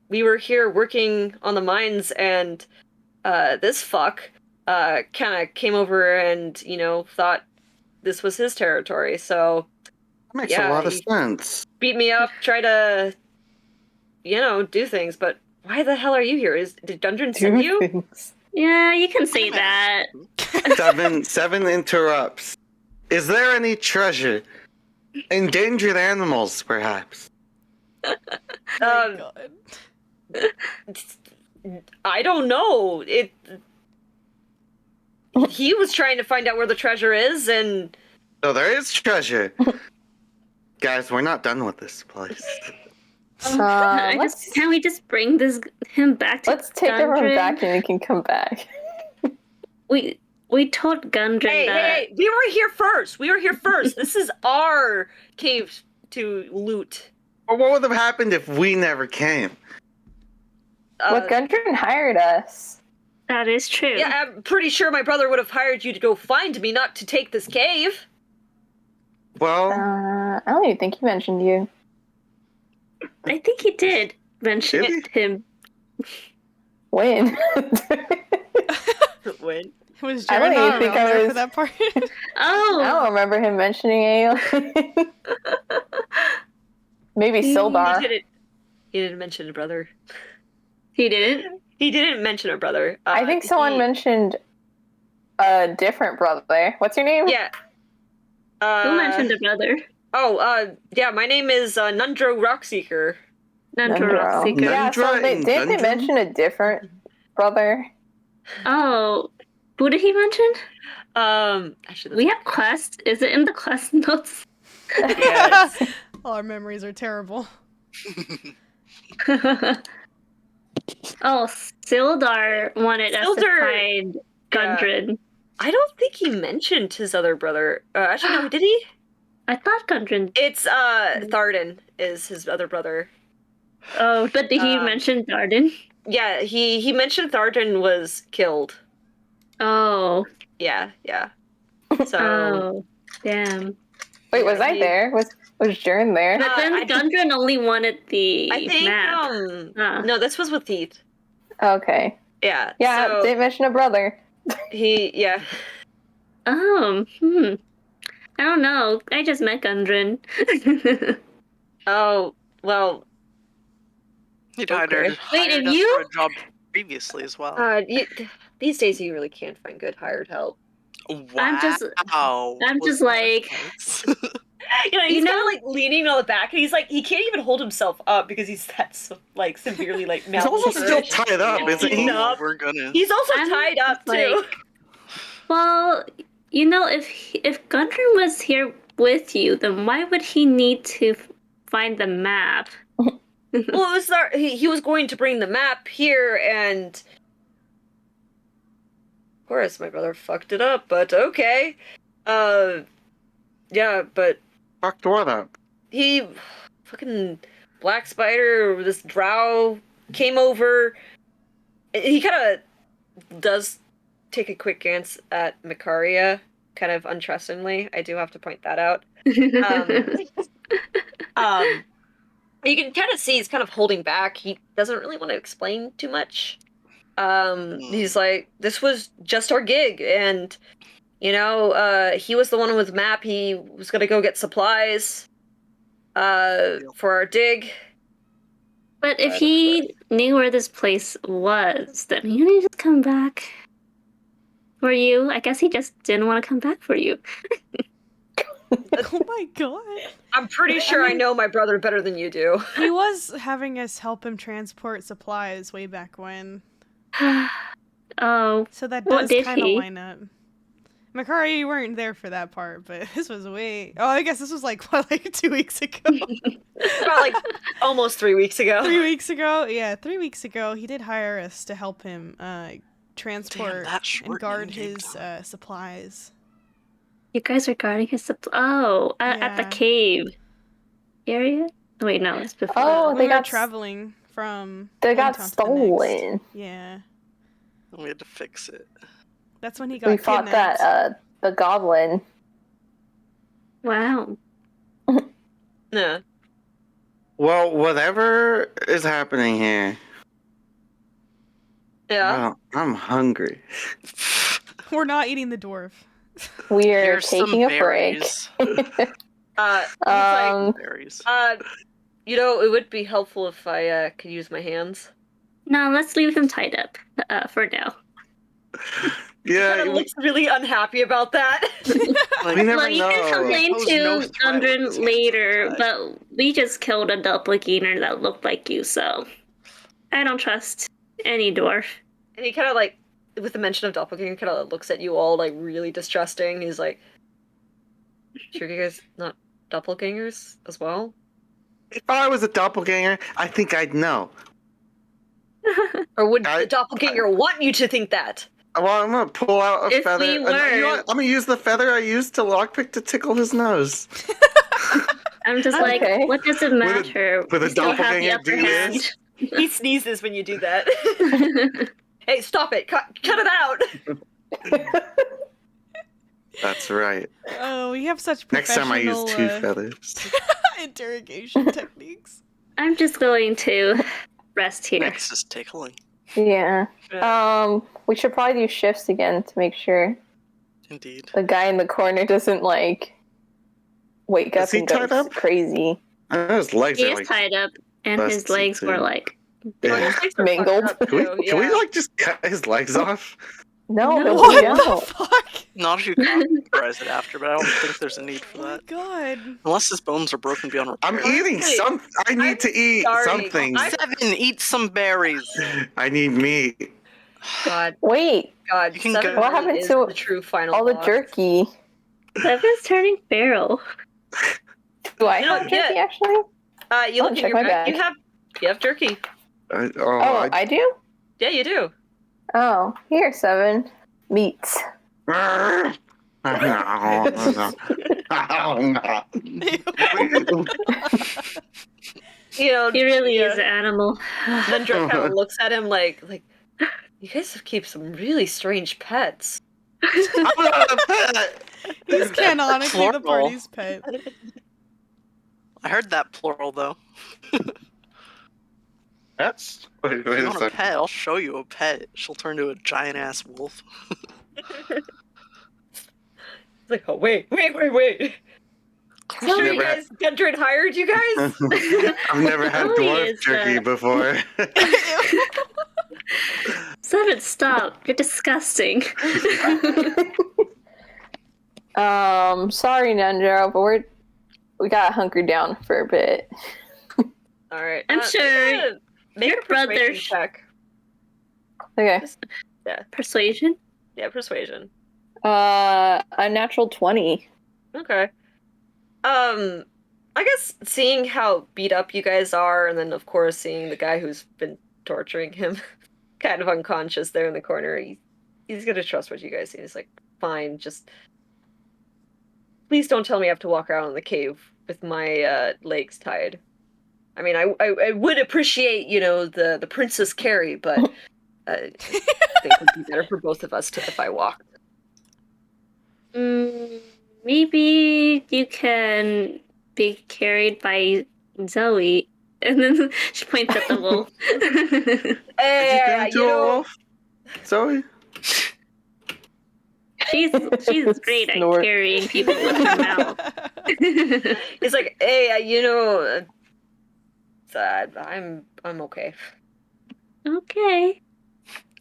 We were here working on the mines, and this fuck kind of came over and thought this was his territory. So That makes yeah, a lot of he sense. beat me up, try to do things. But why the hell are you here? Did Dundren send you? things. Yeah, you can say that. Seven interrupts. Is there any treasure? Endangered animals, perhaps. Oh my Um, God. I don't know. He was trying to find out where the treasure is, and So there is treasure. Guys, we're not done with this place. Let's Can we just bring him back to let's take everyone Gundren? back and we can come back. We told Gundren that. hey, we were here first. This is our cave to loot. Or what would have happened if we never came? Look, Gundren hired us. That is true. Yeah, I'm pretty sure my brother would have hired you to go find me, not to take this cave. Well, I don't even think he mentioned you. I think he did mention Did him. When? When? Was I Jared don't not even think around I there for was- that part? Oh, I don't remember him mentioning Alien. Maybe Sildar. He didn't mention a brother. he didn't? He didn't mention a brother. I think someone mentioned a different brother. What's your name? Yeah. Who mentioned a brother? Yeah, my name is Nundro Rockseeker. Nundro. Nundro. Yeah, so didn't they Gundren? mention a different brother? Oh, who did he mention? Actually, We have quest. Is it in the quest notes? yeah, All our memories are terrible. Oh, Sildar wanted us to Sildar- find Gundren. I don't think he mentioned his other brother. Actually, no, did he? I thought Gundren. It's Tharden is his other brother. Oh, but did he Um, mention Darden? Yeah, he mentioned Tharden was killed. Oh. Yeah. So Oh. Damn. Wait, was I he- there? Was Jern there? But then I think- Gundren only wanted the I think map. no, this was with Heath. Okay. Yeah. Yeah, So didn't mention a brother. yeah. I don't know. I just met Gundren. Oh, well, He'd hired Okay. Wait, hired if us you- for a job previously as well. these days you really can't find good hired help. Wow. I'm just Was like- that nice? He's kind of like leaning on the back, and he can't even hold himself up because he's that severely like he's also still malnourished. tied up, isn't he? No. We're gonna. He's also I'm tied up just too. like- Well, if Gundren was here with you, then why would he need to find the map? Well, it was he was going to bring the map here, and of course my brother fucked it up. But okay, yeah, but Fucked what up? he fucking Black Spider, this drow came over. He kind of does take a quick glance at Makaria, kind of untrustingly. I do have to point that out. You can kind of see he's kind of holding back. He doesn't really want to explain too much. He's like, this was just our gig, and he was the one with the map. He was gonna go get supplies for our dig. But if he knew where this place was, then he didn't just come back for you. I guess he just didn't want to come back for you. Oh my God. I'm pretty sure I know my brother better than you do. He was having us help him transport supplies way back when. Oh, So that What does did kind of he? line up. Makari, you weren't there for that part, but this was way... Oh, I guess this was like, what, like 2 weeks ago? About like almost 3 weeks ago. 3 weeks ago? Yeah, 3 weeks ago, he did hire us to help him transport that short and guard in-game his time. supplies. you guys are guarding his at the Yeah. cave area? Wait, no, it's before. Oh, When they we were got traveling from They one got town to the next. stolen. Yeah. We had to fix it. That's when he got We fought kidnapped. that the goblin. Wow. No. Well, whatever is happening here, Yeah. well, I'm hungry. We're not eating the dwarf. We're Here's some taking a break. berries. He's like, Berries. you know, it would be helpful if I could use my hands. No, let's leave them tied up for now. He kind Yeah, of looks really unhappy about that. Like, we never Well, you can know. complain Pose no to threat with his Gundren hands later, tied. but we just killed a doppelganger that looked like you, so I don't trust any dwarf. And he kind of like, with the mention of doppelganger, kind of looks at you all like really distrusting. He's like, "Sure, you guys not doppelgangers as well?" If I was a doppelganger, I think I'd know. Or would I- the doppelganger want you to think that? Well, I'm gonna pull out a If feather. we and you know were- what? I'm gonna use the feather I used to lockpick to tickle his nose. I'm just Okay. like, what does it matter? with a We still have the doppelganger upper do hand. this? He sneezes when you do that. Hey, stop it! Cut it out! That's right. Oh, we have such Next time I use professional 2 feathers. interrogation techniques. I'm just going to rest here. Next is tickling. Yeah. We should probably do shifts again to make sure Indeed. the guy in the corner doesn't like wake Is up he and go tied up? crazy. I know his legs He are is like. tied up, and his busted legs were too. like. Well, Yeah. his legs are Mangled. fucked up, Can we, too, can we yeah. like just cut his legs off? No, No. What no. the fuck? Not if you cauterize it after, but I don't think there's a need for Oh my that. god. Unless his bones are broken beyond repair. I'm eating Honestly, some. I need to eat sorry. something. Seven, eat some berries. I need meat. God, Wait, God, You can Seven go- What happened is to the true final all the boss. jerky. Seven's turning feral. Do I You know, have jerky actually? You Oh, look in check your my bag. bag. You have jerky. Oh, I do? Yeah, you do. Oh, here, 7. Meats. You know, He really yeah. is an animal. Vendra kind of looks at him like, you guys have keep some really strange pets. I'm not a pet. He's canonically the Plural. party's pet. I heard that plural though. Pets? Wait If you a want a second. pet, I'll show you a pet. She'll turn into a giant ass wolf. It's like, oh wait. So you Never had- guys, Gendron hired you guys? I've never had Oh, dwarf yes, jerky before. Seven, stop. You're disgusting. Sorry, Nundro, but we got hunkered down for a bit. All right. I'm sure make your a persuasion brother- check. Okay. Persuasion? Yeah, persuasion. A natural 20. Okay. I guess seeing how beat up you guys are, and then of course seeing the guy who's been torturing him, kind of unconscious there in the corner, he's gonna trust what you guys say. He's like, fine, just please don't tell me I have to walk around in the cave with my legs tied. I mean, I would appreciate, the Princess Carrie, but I think it would be better for both of us if I walked. Maybe you can be carried by Zoe. And then she points at the wolf. Did you Hey, turn into a wolf? Zoe? she's great at Snort. carrying people with her mouth. He's like, hey, I'm okay. Okay.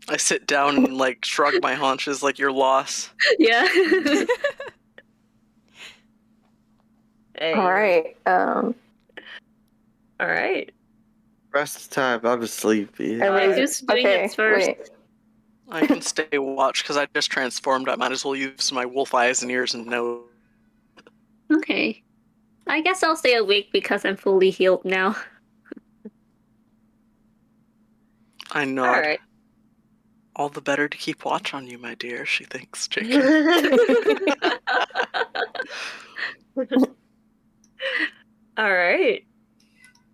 I sit down and like shrug my haunches like your loss. Yeah. Hey, All right. all right. Rest time. I'm sleepy. Everybody's- Who's doing okay, it first? wait. I can stay watch because I just transformed. I might as well use my wolf eyes and ears and nose. Okay. I guess I'll stay awake because I'm fully healed now. I know. All right. All the better to keep watch on you, my dear, she thinks, Jacob. All right.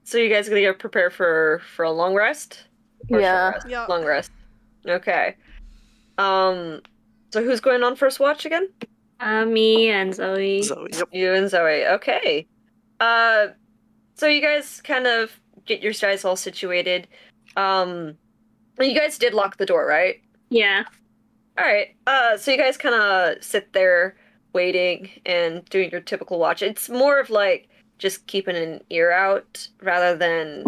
So you guys gonna get prepared for a long rest? Or Yeah. short rest? Yeah. Long rest. Okay. So who's going on first watch again? Me and Zoe. So, yep. You and Zoe. Okay. So you guys kind of get your guys all situated. You guys did lock the door, right? Yeah. All right. So you guys kind of sit there waiting and doing your typical watch. It's more of like just keeping an ear out rather than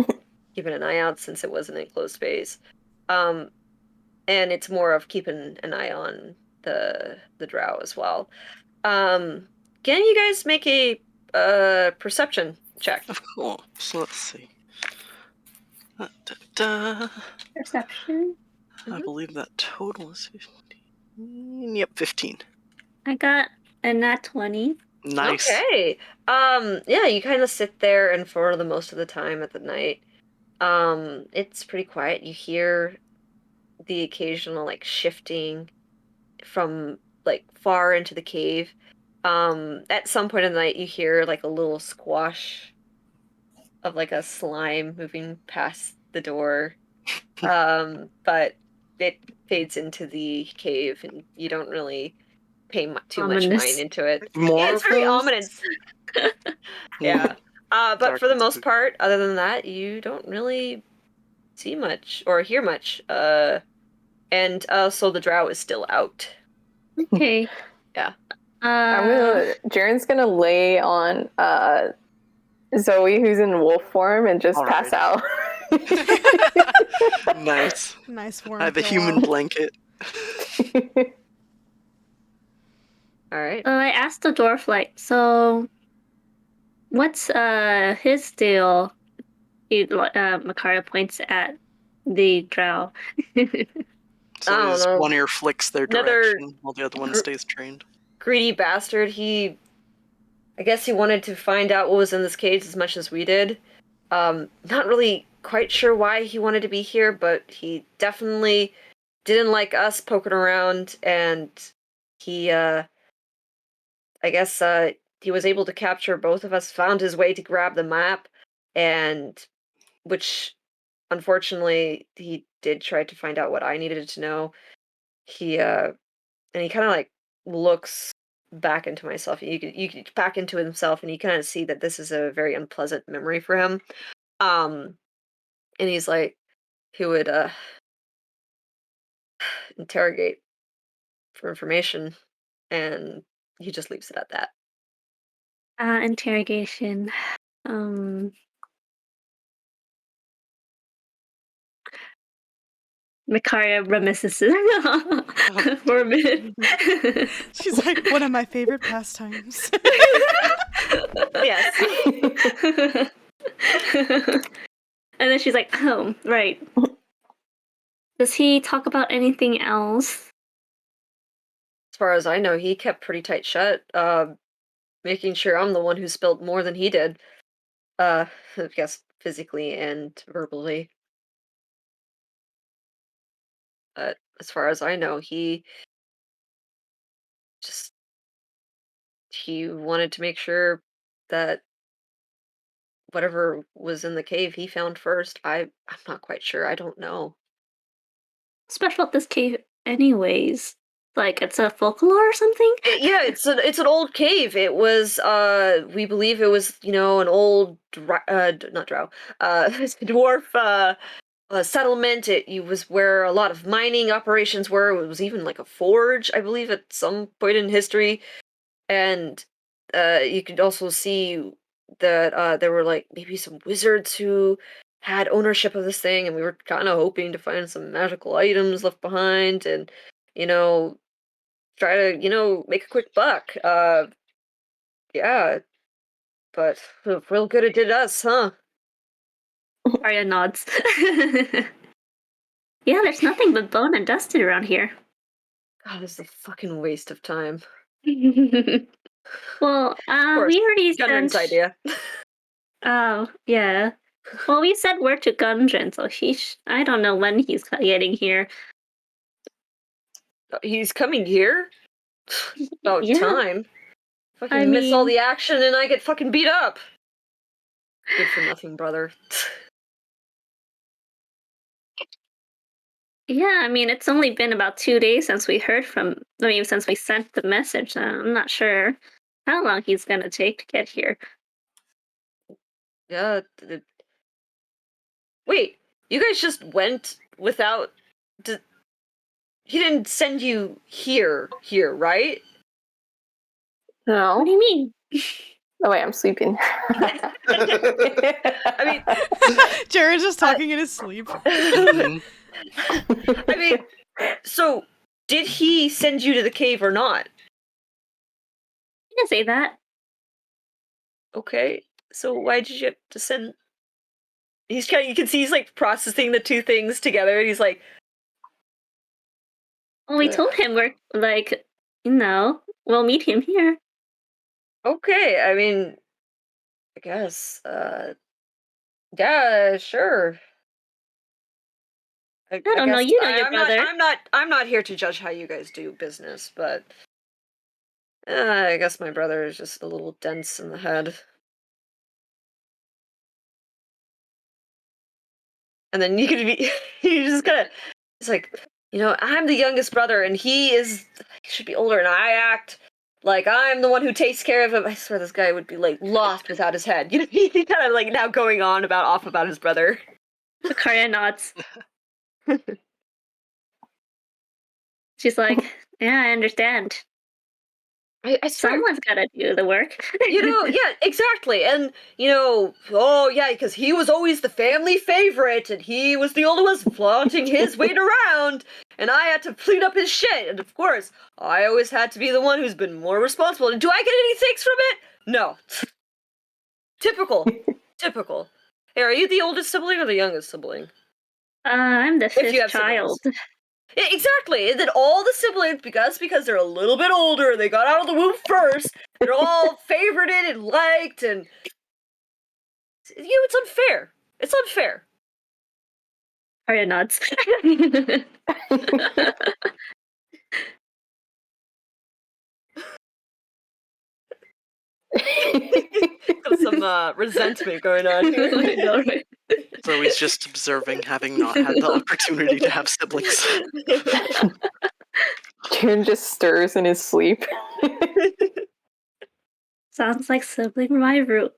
keeping an eye out since it was an enclosed space. Um, and it's more of keeping an eye on the drow as well. Can you guys make a perception check? Of course. So let's see. Da, da, da. Perception. I believe that total is 15. Yep, 15. I got a nat 20. Nice. Okay. Yeah, you kind of sit there, and for the most of the time at the night, it's pretty quiet. You hear the occasional like shifting from like far into the cave. At some point in the night, you hear like a little squash of like a slime moving past the door. But it fades into the cave, and you don't really pay too much Ominous. mind into it. More Yeah, it's of very those? ominous. Yeah. But Dark for the and most spooky. part, other than that, you don't really see much or hear much. And so the drow is still out. Okay. Yeah. Jaren's gonna lay on Zoe, who's in wolf form, and just Alright. pass out. Nice. Nice warm I have a pillow. human blanket. All right. I asked the dwarf, like, so what's his deal? Makara points at the drow. So I don't his know. one ear flicks their Another direction while the other one gr- stays trained. Greedy bastard. I guess he wanted to find out what was in this cage as much as we did. Not really quite sure why he wanted to be here, but he definitely didn't like us poking around, and he, I guess, he was able to capture both of us, found his way to grab the map, and which, unfortunately, he did try to find out what I needed to know. And he kind of like looks back into myself. You could back into himself, and you kind of see that this is a very unpleasant memory for him. And he's like, he would interrogate for information, and he just leaves it at that. Interrogation. Makaria reminisces for a minute. She's like, one of my favorite pastimes. Yes. And then she's like, oh, right. Does he talk about anything else? As far as I know, he kept pretty tight shut, making sure I'm the one who spilled more than he did. I guess physically and verbally. But as far as I know, he wanted to make sure that whatever was in the cave he found first. I'm not quite sure. I don't know. Special about this cave, anyways. Like it's a folklore or something. Yeah, it's an old cave. It was we believe it was an old not drow dwarf settlement. It was where a lot of mining operations were. It was even like a forge, I believe, at some point in history. And you could also see that there were like maybe some wizards who had ownership of this thing, and we were kind of hoping to find some magical items left behind, and try to make a quick buck. Yeah, but real good it did us, huh? Arya nods. Yeah, there's nothing but bone and dusted around here. God, this is a fucking waste of time. Well, course, we already Gunren's sent. idea. Oh, yeah. Well, we said where to Gundren, so I don't know when he's getting here. He's coming here? About Yeah. time. Fucking miss all mean- the action and I get fucking beat up. Good for nothing, brother. Yeah, I mean, it's only been about 2 days since we heard since we sent the message. So I'm not sure how long he's gonna take to get here. Yeah. Wait, you guys just went without. He didn't send you here, right? No. What do you mean? Oh wait, I'm sleeping. I mean, Jared's just talking in his sleep. Mhm. I mean, so did he send you to the cave or not? You can say that. Okay, so why did you have to send? He's kind of, you can see he's like processing the two things together, and he's like, Well, we Uh, told him we're like, we'll meet him here. okay, I mean, I guess, yeah, sure. I don't know. guess You know your I'm not, brother. I'm not here to judge how you guys do business, but I guess my brother is just a little dense in the head. And then you could be, you just gotta, it's like, I'm the youngest brother, and he should be older, and I act like I'm the one who takes care of him. I swear this guy would be like lost without his head. He kind of like now going on about his brother. Karia nods. She's like, yeah, I understand. I swear, Someone's gotta do the work. yeah, exactly. And, oh, yeah, because he was always the family favorite, and he was the only one flaunting his weight around, and I had to clean up his shit. And of course, I always had to be the one who's been more responsible. And do I get any thanks from it? No. Typical. Typical. Hey, are you the oldest sibling or the youngest sibling? I'm the If you fifth have child. siblings. Yeah, exactly. And then all the siblings, because they're a little bit older, they got out of the womb first. They're all favorited and liked, and it's unfair. It's unfair. Karia nods. Got some resentment going on here. I know, right? Zoe's just observing, having not had the opportunity to have siblings. Jaren just stirs in his sleep. Sounds like sibling rivalry.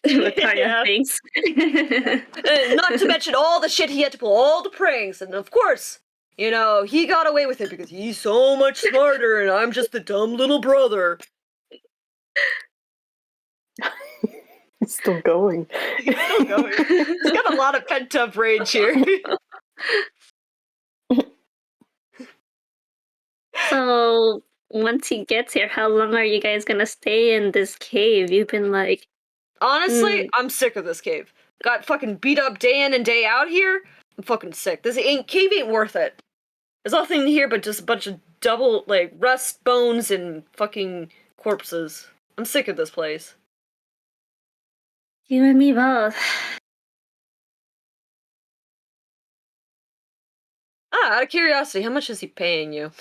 What Karia Yeah. thinks. Not to mention all the shit he had to pull, all the pranks, and of course, he got away with it because he's so much smarter, and I'm just the dumb little brother. He's still going. He's still going. He's got a lot of pent up rage here. So once he gets here, how long are you guys gonna stay in this cave? You've been like, Honestly, I'm sick of this cave. Got fucking beat up day in and day out here. I'm fucking sick. This cave ain't worth it. There's nothing here but just a bunch of double, like, rust bones and fucking corpses. I'm sick of this place. you and me both. Out of curiosity, how much is he paying you?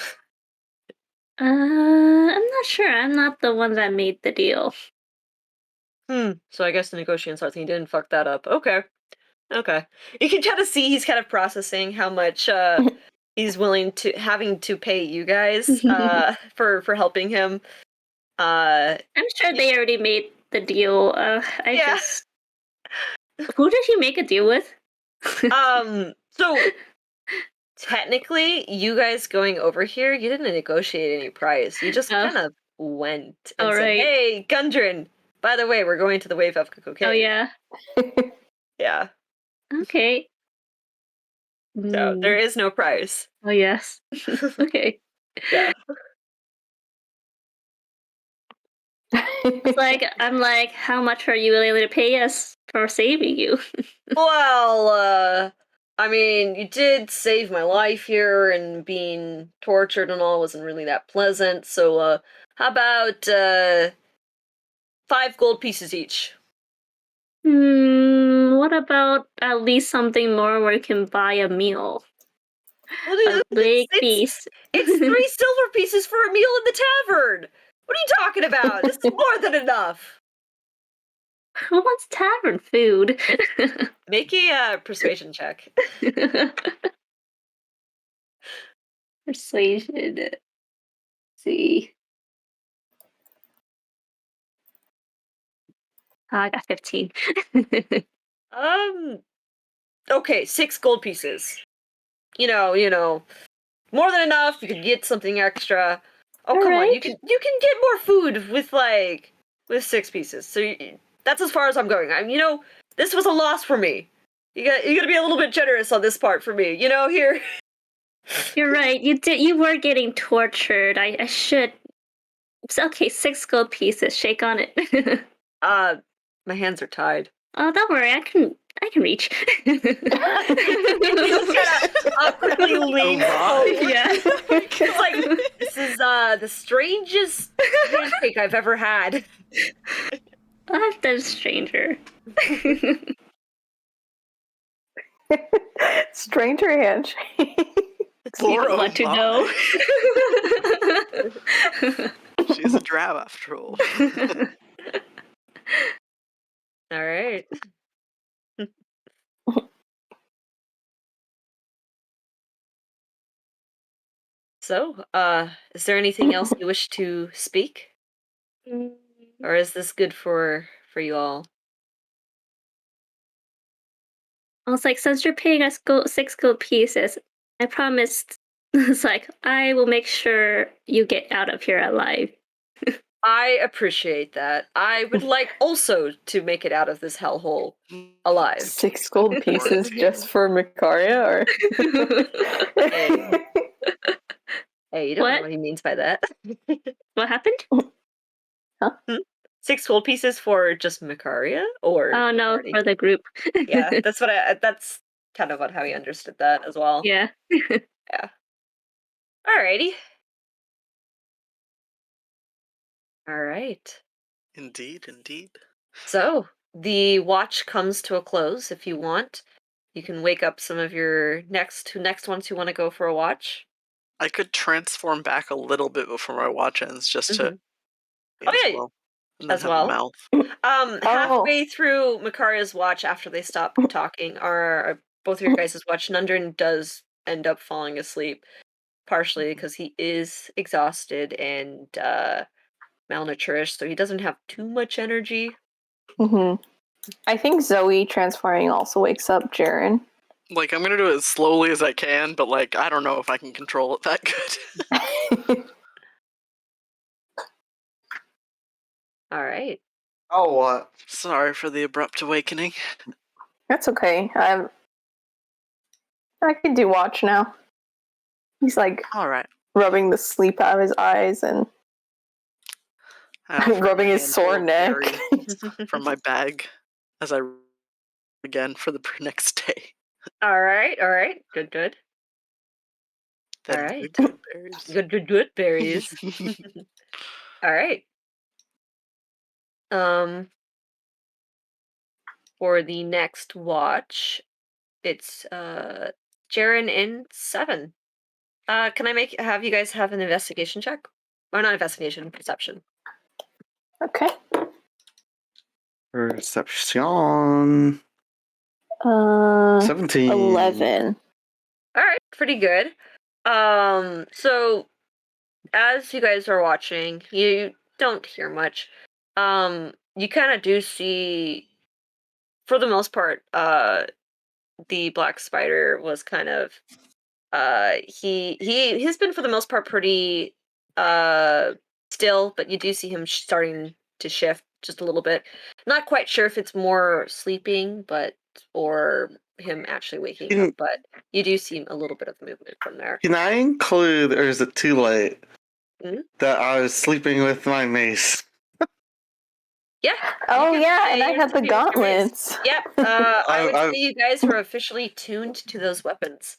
I'm not sure. I'm not the one that made the deal. So I guess the negotiation starts and he didn't fuck that up. Okay. You can kind of see he's kind of processing how much he's having to pay you guys for helping him. I'm sure they already made the deal. Yeah. Who did he make a deal with? So technically, you guys going over here, you didn't negotiate any price. You just kind of went and said, right. "Hey, Gundren, by the way, we're going to the Wave of Cave." Oh yeah. Yeah. Okay. So there is no price. Oh yes. Okay. Yeah. I'm like, how much are you willing to pay us for saving you? Well, I mean, you did save my life here, and being tortured and all wasn't really that pleasant. So, how about 5 gold pieces each? What about at least something more where you can buy a meal? A big feast. It's 3 silver pieces for a meal in the tavern. What are you talking about? This is more than enough. Who wants tavern food? Make a persuasion check. Persuasion. Let's see. I got 15. Okay, 6 gold pieces. You know, more than enough. You can get something extra. Oh, come on, Alright. you can get more food with 6 pieces. So that's as far as I'm going. This was a loss for me. You gotta be a little bit generous on this part for me. Here. You're right. You were getting tortured. I should. It's okay, 6 gold pieces. Shake on it. My hands are tied. Oh, don't worry. I can reach. He just kind of awkwardly leans my. forward. Yeah. It's like, this is the strangest handshake I've ever had. I've done stranger. Stranger handshake. Poor People want to know. She's a drab after all. All right. So, is there anything else you wish to speak? Or is this good for you all? I was like, since you're paying us 6 gold pieces, I promised. It's like, I will make sure you get out of here alive. I appreciate that. I would like also to make it out of this hellhole alive. 6 gold pieces just for Mikaria, or Hey, you don't know What? what he means by that. What happened? 6 gold pieces for just Mikaria, or Oh no, party? for the group. Yeah, that's kind of how he understood that as well. Yeah. Alrighty. Alright. Indeed, indeed. So, the watch comes to a close. If you want, you can wake up some of your next ones who want to go for a watch. I could transform back a little bit before my watch ends, just to Oh, yeah, well, and then as have well. a mouth. Halfway through Makaria's watch, after they stop talking, are both of your guys' watch, Nundrin does end up falling asleep, partially because he is exhausted and malnourished, so he doesn't have too much energy. Mm-hmm. I think Zoe transforming also wakes up Jaren. Like, I'm gonna do it as slowly as I can, but like, I don't know if I can control it that good. All right. Oh, what? Sorry for the abrupt awakening. That's okay. I can do watch now. He's like All right. rubbing the sleep out of his eyes and rubbing his sore neck. From my bag as I again for the next day. All right. Good. Then All right. the good berries. Good berries. All right. For the next watch, it's Jaren in 7. Can I have you guys have an investigation check? Or not investigation, perception. Okay. Perception. 17. 11. All right, pretty good. So as you guys are watching, you don't hear much. You kind of do see, for the most part, the black spider was kind of, he's been for the most part pretty still, but you do see him starting to shift just a little bit. Not quite sure if it's more sleeping, or him actually waking up, but you do see a little bit of movement from there. Can I include, or is it too late, that I was sleeping with my mace? Yeah. Oh you can yeah, say and I you're had the sleeping with your mace. gauntlets. Yep. I would say you guys are officially tuned to those weapons.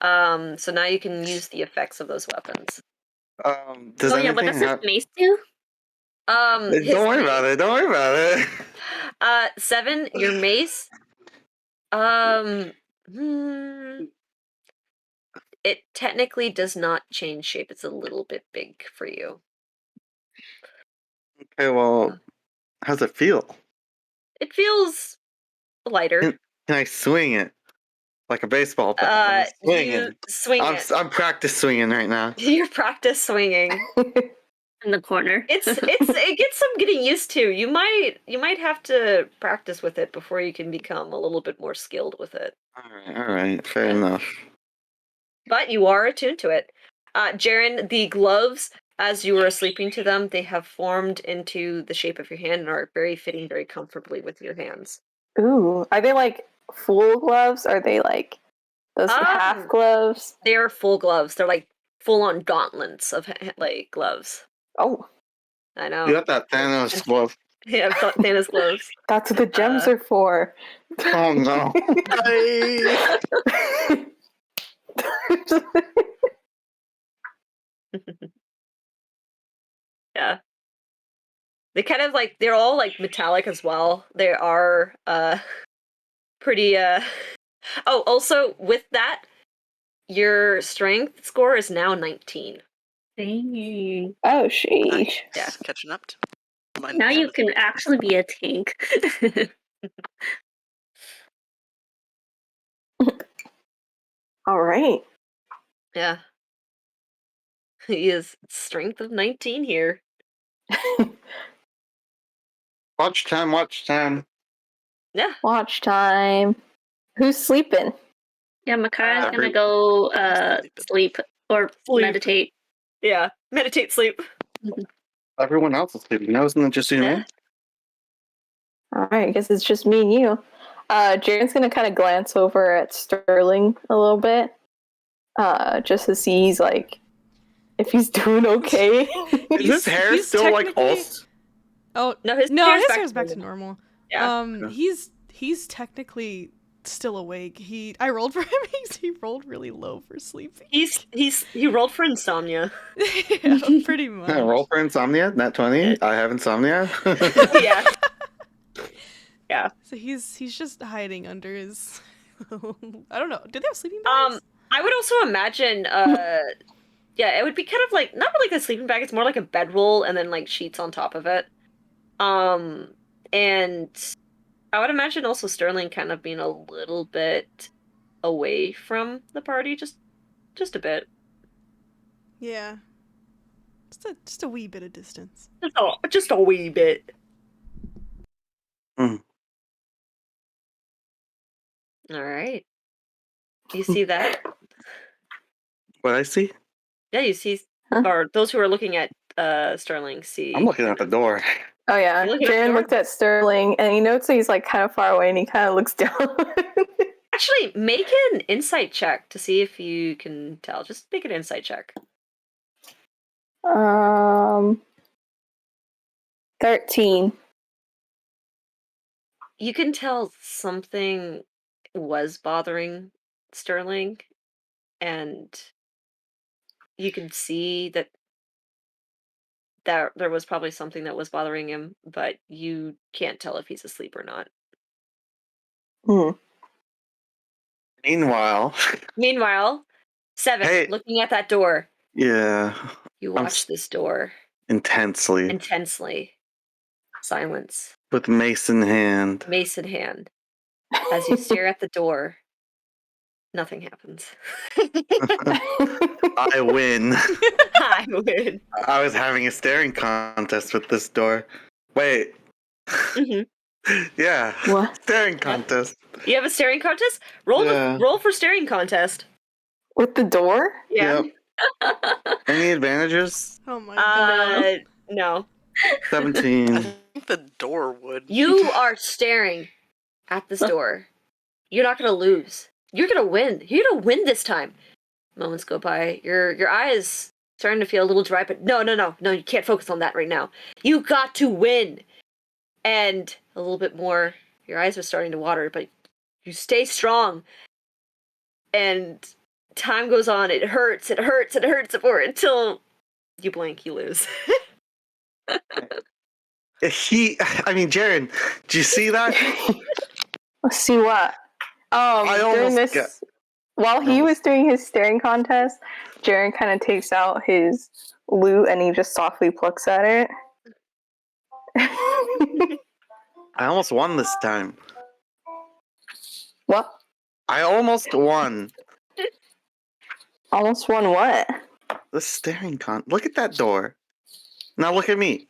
So now you can use the effects of those weapons. Does Oh yeah, what does this mace do? Don't worry about it. Don't worry about it. 7, your mace. It technically does not change shape. It's a little bit big for you. Okay, well, how's it feel? It feels lighter. Can I swing it like a baseball bat? You swing it. I'm practice swinging right now. You're practice swinging. in the corner. It gets some getting used to. You might have to practice with it before you can become a little bit more skilled with it. All right, fair enough. But you are attuned to it. Jaren, the gloves, as you were sleeping to them, they have formed into the shape of your hand and are very fitting very comfortably with your hands. Ooh, are they like full gloves? Are they like those half gloves? They are full gloves. They're like full-on gauntlets of like gloves. Oh, I know. You got that Thanos glove. Yeah, Thanos gloves. that's what the gems are for. Oh no. Yeah. They kind of like they're all like metallic as well. They are pretty Oh, also with that, your strength score is now 19. Dang. Oh, sheesh. Nice. Yeah. Catching up to mine. Now you can actually be a tank. All right. Yeah. He is strength of 19 here. Watch time, watch time. Yeah. Watch time. Who's sleeping? Yeah, Makara's gonna Every- go sleep or Sleep. meditate. Yeah. Meditate, sleep. Everyone else is sleeping. Now isn't it just you and me? All right, I guess it's just me and you. Jaren's gonna kind of glance over at Sterling a little bit, just to see if he's doing okay. Is his hair he's still like technically- us? Oh No, his hair's back to normal. Yeah. He's technically still awake. I rolled for him. He rolled really low for sleeping. He rolled for insomnia. Yeah, pretty much. Yeah, roll for insomnia. Nat 20. I have insomnia. Yeah. Yeah. So he's just hiding under his. I don't know. Do they have sleeping bags? I would also imagine yeah, it would be kind of like not really like a sleeping bag, it's more like a bedroll and then like sheets on top of it. And I would imagine also Sterling kind of being a little bit away from the party, just a bit. Yeah. Just a wee bit of distance. Just a wee bit. Mm. All right. You see that? What I see? Yeah, you see, Huh? or those who are looking at Sterling see. I'm looking at the door. Oh yeah, You looking at the Jaren door? looked at Sterling and he notes that he's like kind of far away, and he kind of looks down. Actually, make an insight check to see if you can tell. Just make an insight check. 13. You can tell something was bothering Sterling, and you can see that there was probably something that was bothering him, but you can't tell if he's asleep or not. Meanwhile, Meanwhile, Seven, Hey. looking at that door, yeah, you I'm watch s- this door intensely intensely. Silence. with mace in hand. Mace in hand. As you stare at the door, nothing happens. I win. I win. I was having a staring contest with this door. Wait. Mhm. Yeah. What? Staring contest. You have a staring contest? Roll Yeah. roll for staring contest. With the door? Yeah. Yep. Any advantages? Oh my god. No. 17. I think the door would. You are staring at this door. You're not gonna lose. You're gonna win. You're gonna win this time. Moments go by. Your eyes starting to feel a little dry, but no, you can't focus on that right now. You got to win. And a little bit more. Your eyes are starting to water, but you stay strong. And time goes on. It hurts until you blink, you lose. Jaren, do you see that? Let's see what. I During almost this, while he was doing his staring contest, Jaren kind of takes out his loot and he just softly plucks at it. I almost won this time. What? I almost won. Almost won what? The staring con. Look at that door. Now look at me.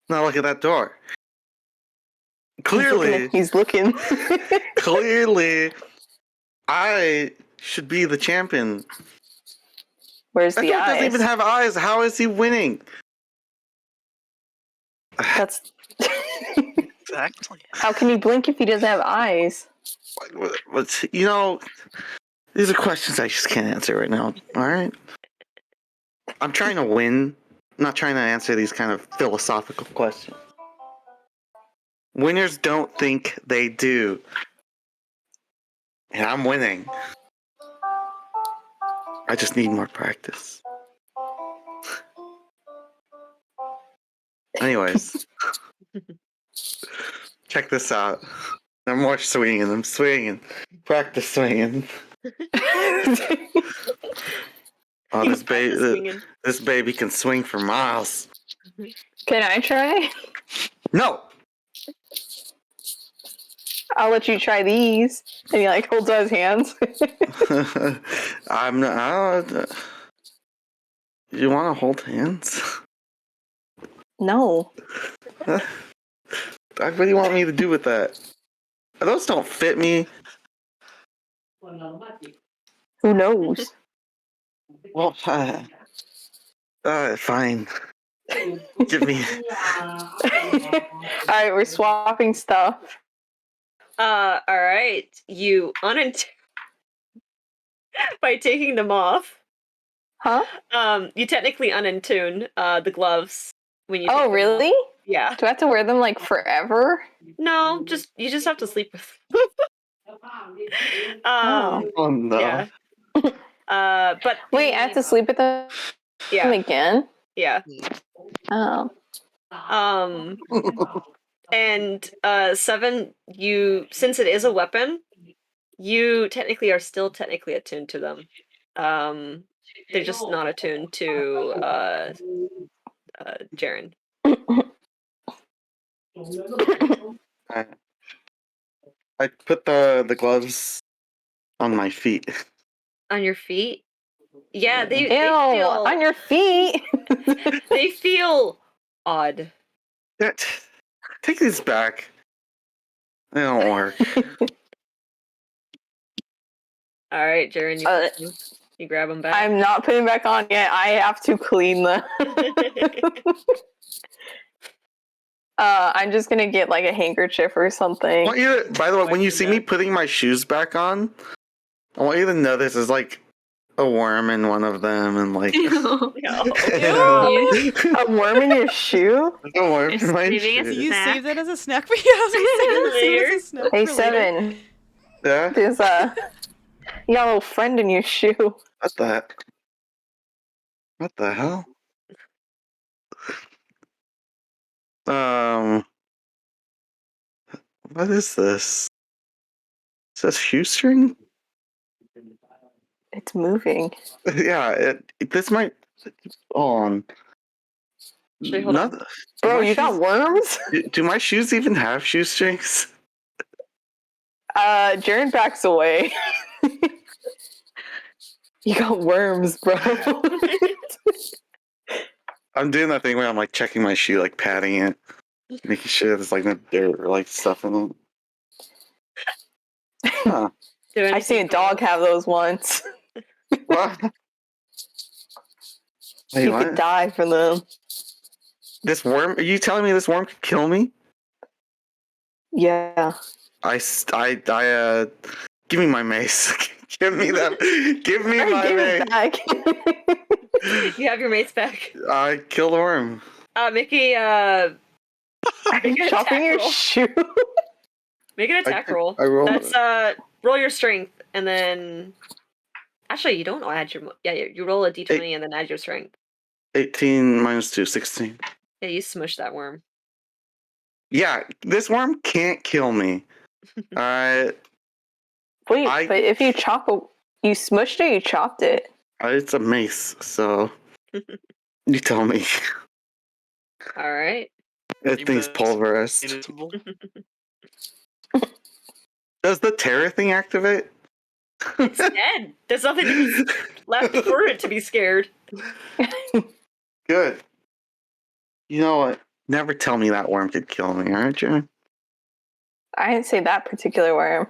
Now look at that door. He's looking. Clearly, I should be the champion. Where's That the guy doesn't eyes? even have eyes. How is he winning? That's. Exactly. How can he blink if he doesn't have eyes? You know, these are questions I just can't answer right now. All right. I'm trying to win, not trying to answer these kind of philosophical questions. Winners don't think they do. And I'm winning. I just need more practice. Anyways, check this out. I'm more swinging. I'm swinging. Practice swinging. Oh, He's practice swinging. this baby can swing for miles. Can I try? No. I'll let you try these. And he like holds out his hands. I'm not. You want to hold hands? No. What do you want me to do with that? Those don't fit me. Who knows? Well, fine. Give me. Alright, we're swapping stuff. All right. You by taking them off. Huh? You technically unintune the gloves when you. Oh, take them really? off. Yeah. Do I have to wear them like forever? No, you just have to sleep with. Oh. Oh no. Yeah. But Wait, I have to sleep with them Yeah. again? Yeah. Oh. And 7, since it is a weapon, you technically are still technically attuned to them. They're just not attuned to Jaren. I put the gloves on my feet. On your feet? Yeah, they Ew, feel on your feet. they feel odd. Take these back. They don't work. All right, Jaren, you grab them back. I'm not putting back on yet. I have to clean them. I'm just gonna get like a handkerchief or something. By the way, when you see me putting my shoes back on, I want you to know this is like a worm in one of them, and like No. A worm in your shoe? a worm in my Saving Do shoe. you Snack. save that as a snack for you? Save it as a snack Hey, for later. 7. Yeah. There's you got a little friend in your shoe. What the hell? What is this? Is that shoestring? It's moving. Yeah, this might. Hold on. Actually, hold on. Bro, my you got shoes- worms? Do my shoes even have shoestrings? Jaren backs away. You got worms, bro. I'm doing that thing where I'm like checking my shoe, like patting it, making sure there's like no dirt or like stuff in it. Huh. I seen a dog have those once. What? Wait, You what? could die from them. This worm? Are you telling me this worm could kill me? Yeah. Give me my mace. Give me that. Give me Alright, my give mace. it back. You have your mace back. I killed the worm. Mickey, Are Make you an chopping attack your roll. shoe? make an attack roll. I roll. That's roll your strength and then actually you don't add your you roll a d20 and then add your strength. 18 minus 2, 16. Yeah, you smush that worm. Yeah, this worm can't kill me. Alright. Wait, but if you you smushed it, you chopped it. It's a mace, so you tell me. All right. That thing's pulverized. Invincible. Does the terror thing activate? It's dead. There's nothing left for it to be scared. Good. You know what? Never tell me that worm could kill me, alright, Jaren? I didn't say that particular worm.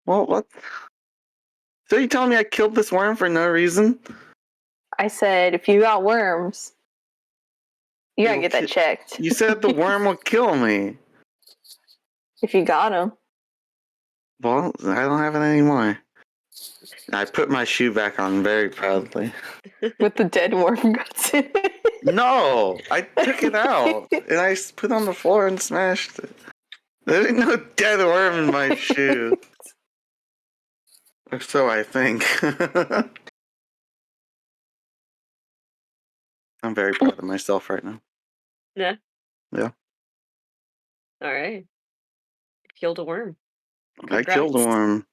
Well, what? So you telling me I killed this worm for no reason? I said if you got worms, you gotta It'll get that checked. You said the worm will kill me. If you got them. Well, I don't have it anymore. I put my shoe back on very proudly. With the dead worm guts in it. No! I took it out and I put it on the floor and smashed it. There's no dead worm in my shoe. Or so I think. I'm very proud of myself right now. Yeah. Yeah. All right. Killed a worm. I killed a Congrats. worm.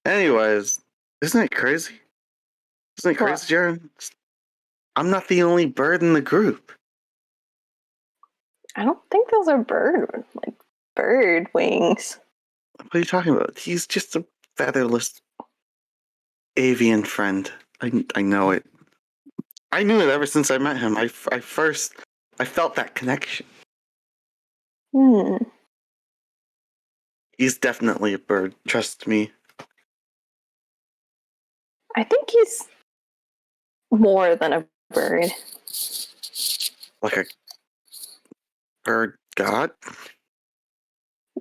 Anyways, isn't it crazy? Isn't it What? crazy, Jaren? I'm not the only bird in the group. I don't think those are bird wings. What are you talking about? He's just a featherless avian friend. I know it. I knew it ever since I met him. I felt that connection. He's definitely a bird. Trust me. I think he's more than a bird. Like a bird god?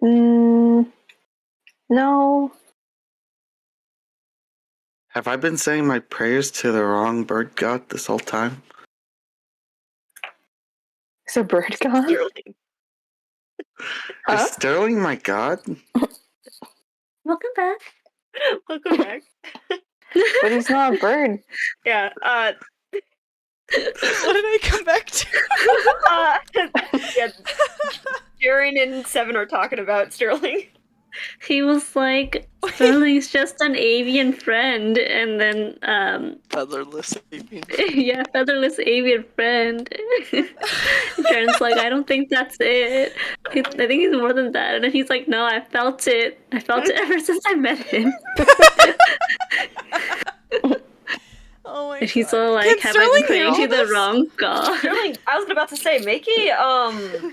No. Have I been saying my prayers to the wrong bird god this whole time? He's a bird god? Sterling. Huh? Is Sterling my god? Welcome back. Welcome back. But he's not a bird. Yeah. What did I come back to? Yeah. Jaren and Seven are talking about Sterling. He was like, Sterling's just an avian friend, and then Featherless avian. yeah, featherless avian friend. Jaren's like, I don't think that's it. I think he's more than that. And then he's like, no, I felt it. I felt it ever since I met him. Oh my And he's god. all like, Can have Sterling I been hear praying to all the this? wrong god? Sterling, I was about to say, make a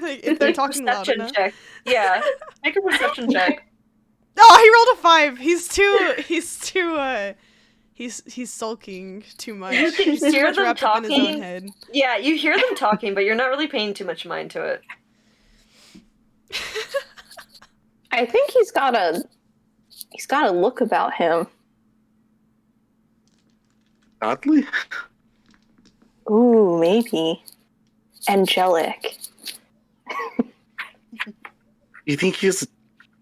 Like, if they're make a talking loud perception enough. check. Yeah, make a perception check. Oh, he rolled a 5. He's sulking too much. You can He's too hear much them wrapped up in his own talking. head. Yeah, you hear them talking, but you're not really paying too much mind to it. I think he's got a look about him. Oddly? Ooh, maybe. Angelic. You think he's a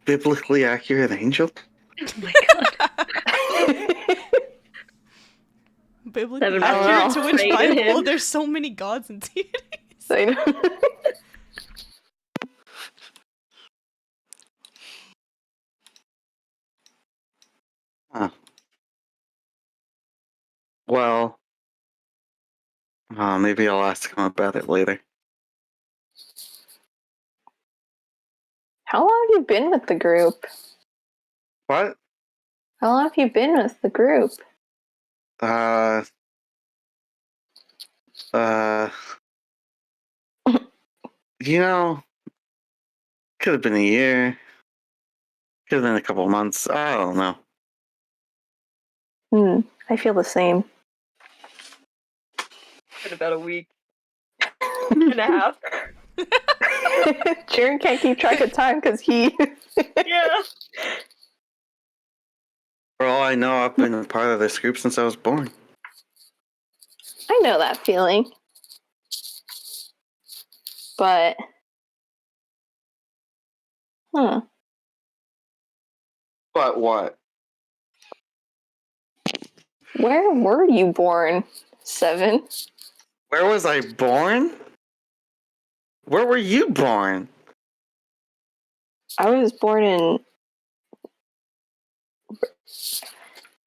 biblically accurate angel? Oh my god. Biblically Seven rolled accurate to which pray to Bible? him. There's so many gods and deities. So, you know. Huh. Well, maybe I'll ask him about it later. How long have you been with the group? What? How long have you been with the group? You know, could have been a year. Could have been a couple months. I don't know. I feel the same. In about a week and a half. Jaren can't keep track of time because he. Yeah. For all I know, I've been a part of this group since I was born. I know that feeling. But. But what? Where were you born, Seven? Where was I born? Where were you born? I was born in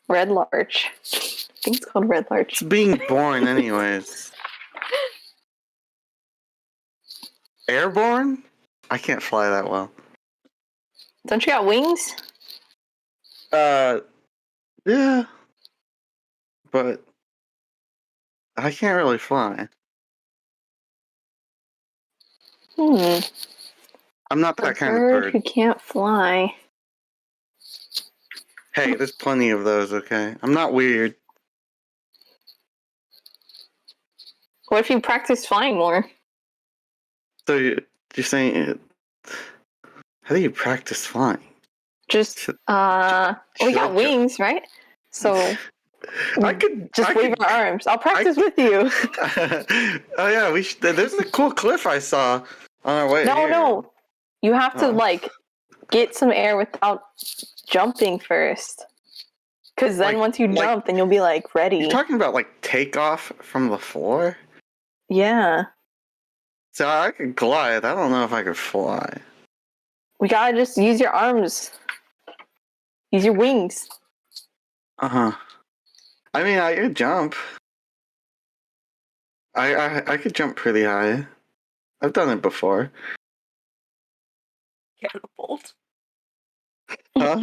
Red Larch. I think it's called Red Larch. It's being born, anyways. Airborne? I can't fly that well. Don't you got wings? Yeah. But I can't really fly. Hmm. I'm not A that kind of bird bird. who can't fly. Hey, there's plenty of those, okay? I'm not weird. What if you practice flying more? So you're saying, how do you practice flying? Just Should- we got should- wings, right? So I could just wave could, our arms. I'll practice with you. Oh yeah, we should. There's a cool cliff I saw on our way here. No. You have to Oh. like get some air without jumping first. Because then Like- once you like- jump, then you'll be like ready. You're talking about like takeoff from the floor? Yeah. So I could glide. I don't know if I could fly. We gotta just use your arms. Use your wings. Uh-huh. I mean, I could jump. I could jump pretty high. I've done it before. Catapult. Huh?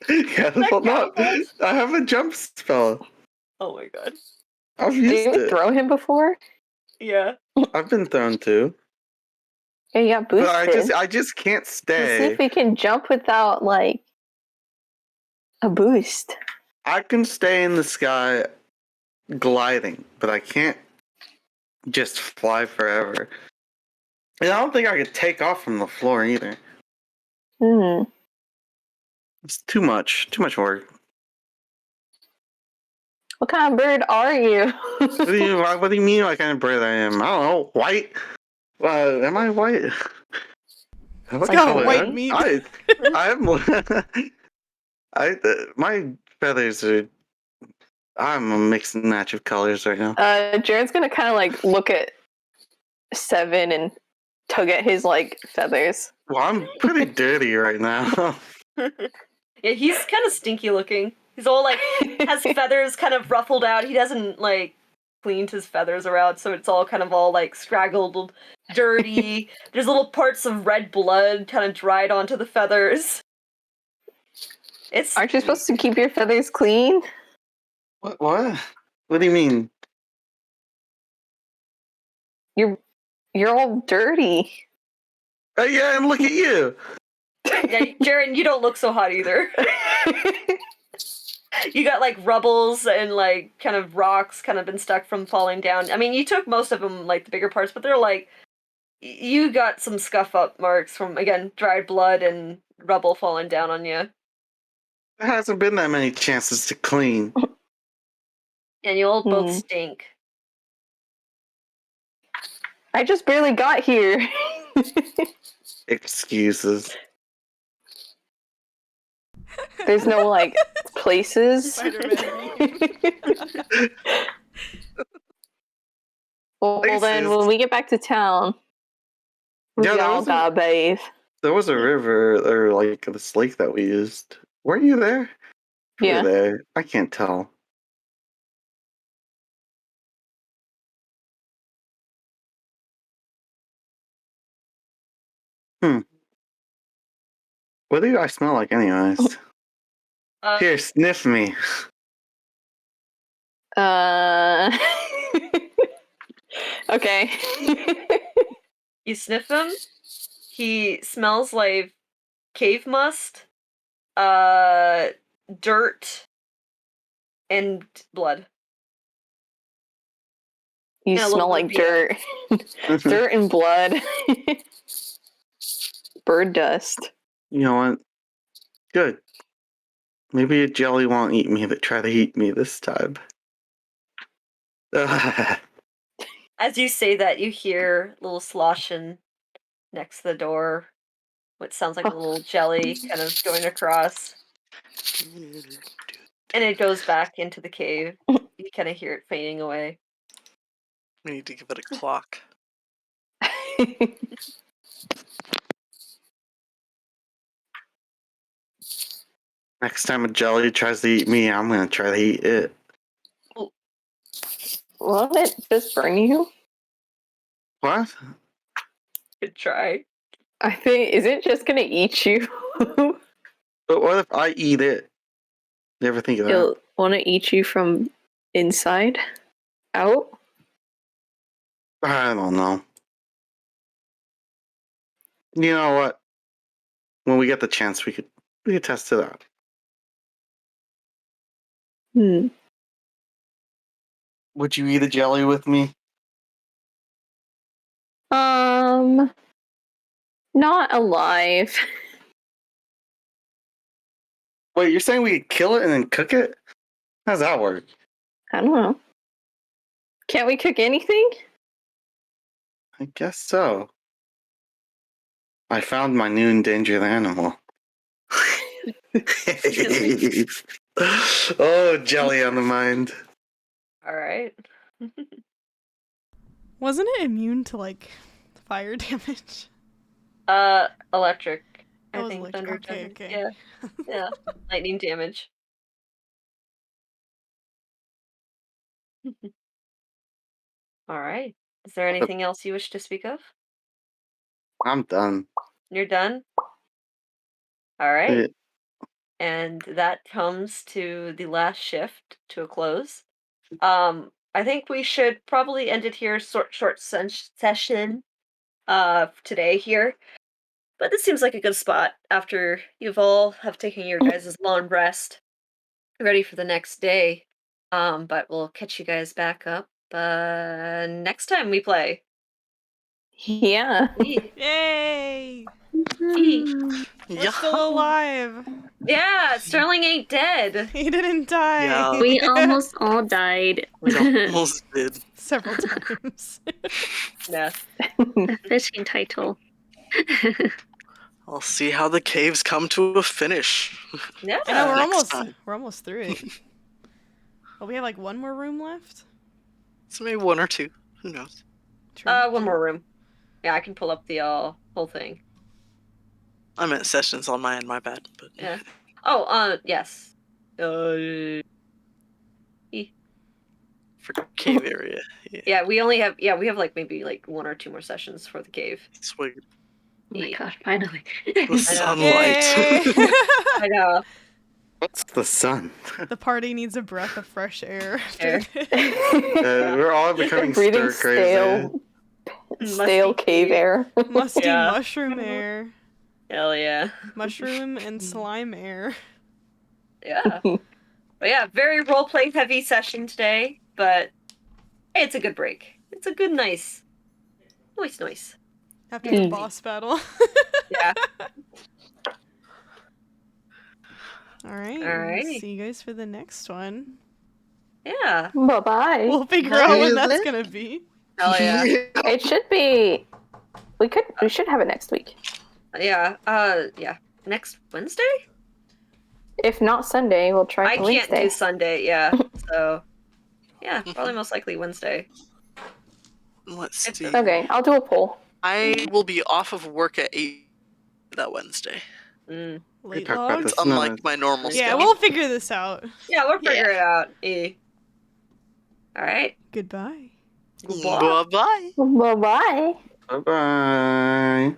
Yeah, well, no, catapult? I have a jump spell. Oh my god. I've Did used you it. throw him before? Yeah. I've been thrown too. Yeah, you got boosted. But I just can't Let's see stay. if we can jump without like a boost. I can stay in the sky gliding, but I can't just fly forever. And I don't think I could take off from the floor either. Hmm. It's too much work. What kind of bird are you? What do you mean what kind of bird I am? I don't know. White? Am I white? What It's like color? white meat. My feathers are. I'm a mixed match of colors right now. Jared's gonna kind of like look at Seven and tug at his like feathers. Well, I'm pretty dirty right now. Yeah, he's kind of stinky looking. He's all like has feathers kind of ruffled out. He doesn't like cleaned his feathers around, so it's all kind of all like scraggled, dirty. There's little parts of red blood kind of dried onto the feathers. It's Aren't you supposed to keep your feathers clean? What? What do you mean? You're all dirty. Yeah, and look at you. Yeah, Jaren, you don't look so hot either. You got like rubbles and like kind of rocks kind of been stuck from falling down. I mean, you took most of them, like the bigger parts, but they're like you got some scuff up marks from again dried blood and rubble falling down on you. There hasn't been that many chances to clean. And you all both Hmm. stink. I just barely got here. Excuses. There's no like places. Spider-Man. Well, then Places. when we get back to town, we Yeah, there all was a- gotta bathe. There was a river or like this lake that we used. Were you there? You Yeah. were there. I can't tell. What do I smell like, anyways? Here, sniff me. Okay. You sniff him. He smells like cave must, dirt, and blood. You Yeah, a smell little like bit dirt. Dirt and blood. Bird dust. You know what? Good. Maybe a jelly won't eat me, but try to eat me this time. As you say that, you hear a little sloshing next to the door. What sounds like a little jelly kind of going across. And it goes back into the cave. You kind of hear it fading away. We need to give it a clock. Next time a jelly tries to eat me, I'm gonna try to eat it. Won't it just burn you? What? Good try. I think, is it just gonna eat you? But what if I eat it? You ever think of that? It'll wanna eat you from inside out? I don't know. You know what? When we get the chance, we could test it out. Hmm. Would you eat a jelly with me? Not alive. Wait, you're saying we could kill it and then cook it? How does that work? I don't know. Can't we cook anything? I guess so. I found my new endangered animal. Oh, jelly on the mind. All right. Wasn't it immune to like fire damage? Electric. That I was think electric. thunder Okay, damage. okay. Yeah, yeah. Lightning damage. All right. Is there anything else you wish to speak of? I'm done. You're done? All right. Eh, And that comes to the last shift to a close. I think we should probably end it here, short session today here. But this seems like a good spot after you've all have taken your guys' long rest, ready for the next day. But we'll catch you guys back up next time we play. Yeah. Yay! Eee. We're still alive. Yeah, Sterling ain't dead. He didn't die. Yeah. We almost all died. We almost did. Several times. Yeah. The fishing title. I'll see how the caves come to a finish. Yeah. I know Next time. we're almost through it. Oh, we have like one more room left. So maybe one or two. Who knows? True. One more room. Yeah, I can pull up the whole thing. I meant sessions on my end, my bad. But Yeah. Oh, yes. for cave area. Yeah, we have like maybe like one or two more sessions for the cave. Sweet. Oh my god, finally. The sunlight. Yay! I know. What's the sun? The party needs a breath of fresh air. Air. We're all becoming Breathing stir crazy. stale cave air. Musty Yeah. mushroom air. Hell yeah. Mushroom and slime air. Yeah. But yeah, very roleplay heavy session today, but hey, it's a good break. It's a good nice. Nice. After the boss battle. Yeah. Alright. Alright. See you guys for the next one. Yeah. Bye bye. We'll figure out when that's gonna be. Hell yeah. It should be. We should have it next week. Yeah. Yeah. Next Wednesday? If not Sunday, we'll try I for can't Wednesday. do Sunday, yeah. So yeah, probably most likely Wednesday. Let's see. Okay, I'll do a poll. I will be off of work at 8 that Wednesday. Mm. Late talk about log? this. It's unlike my normal Yeah, schedule. we'll figure this out. Yeah, we'll figure it out. Alright. Goodbye. Goodbye. Bye-bye. Bye bye. Bye bye.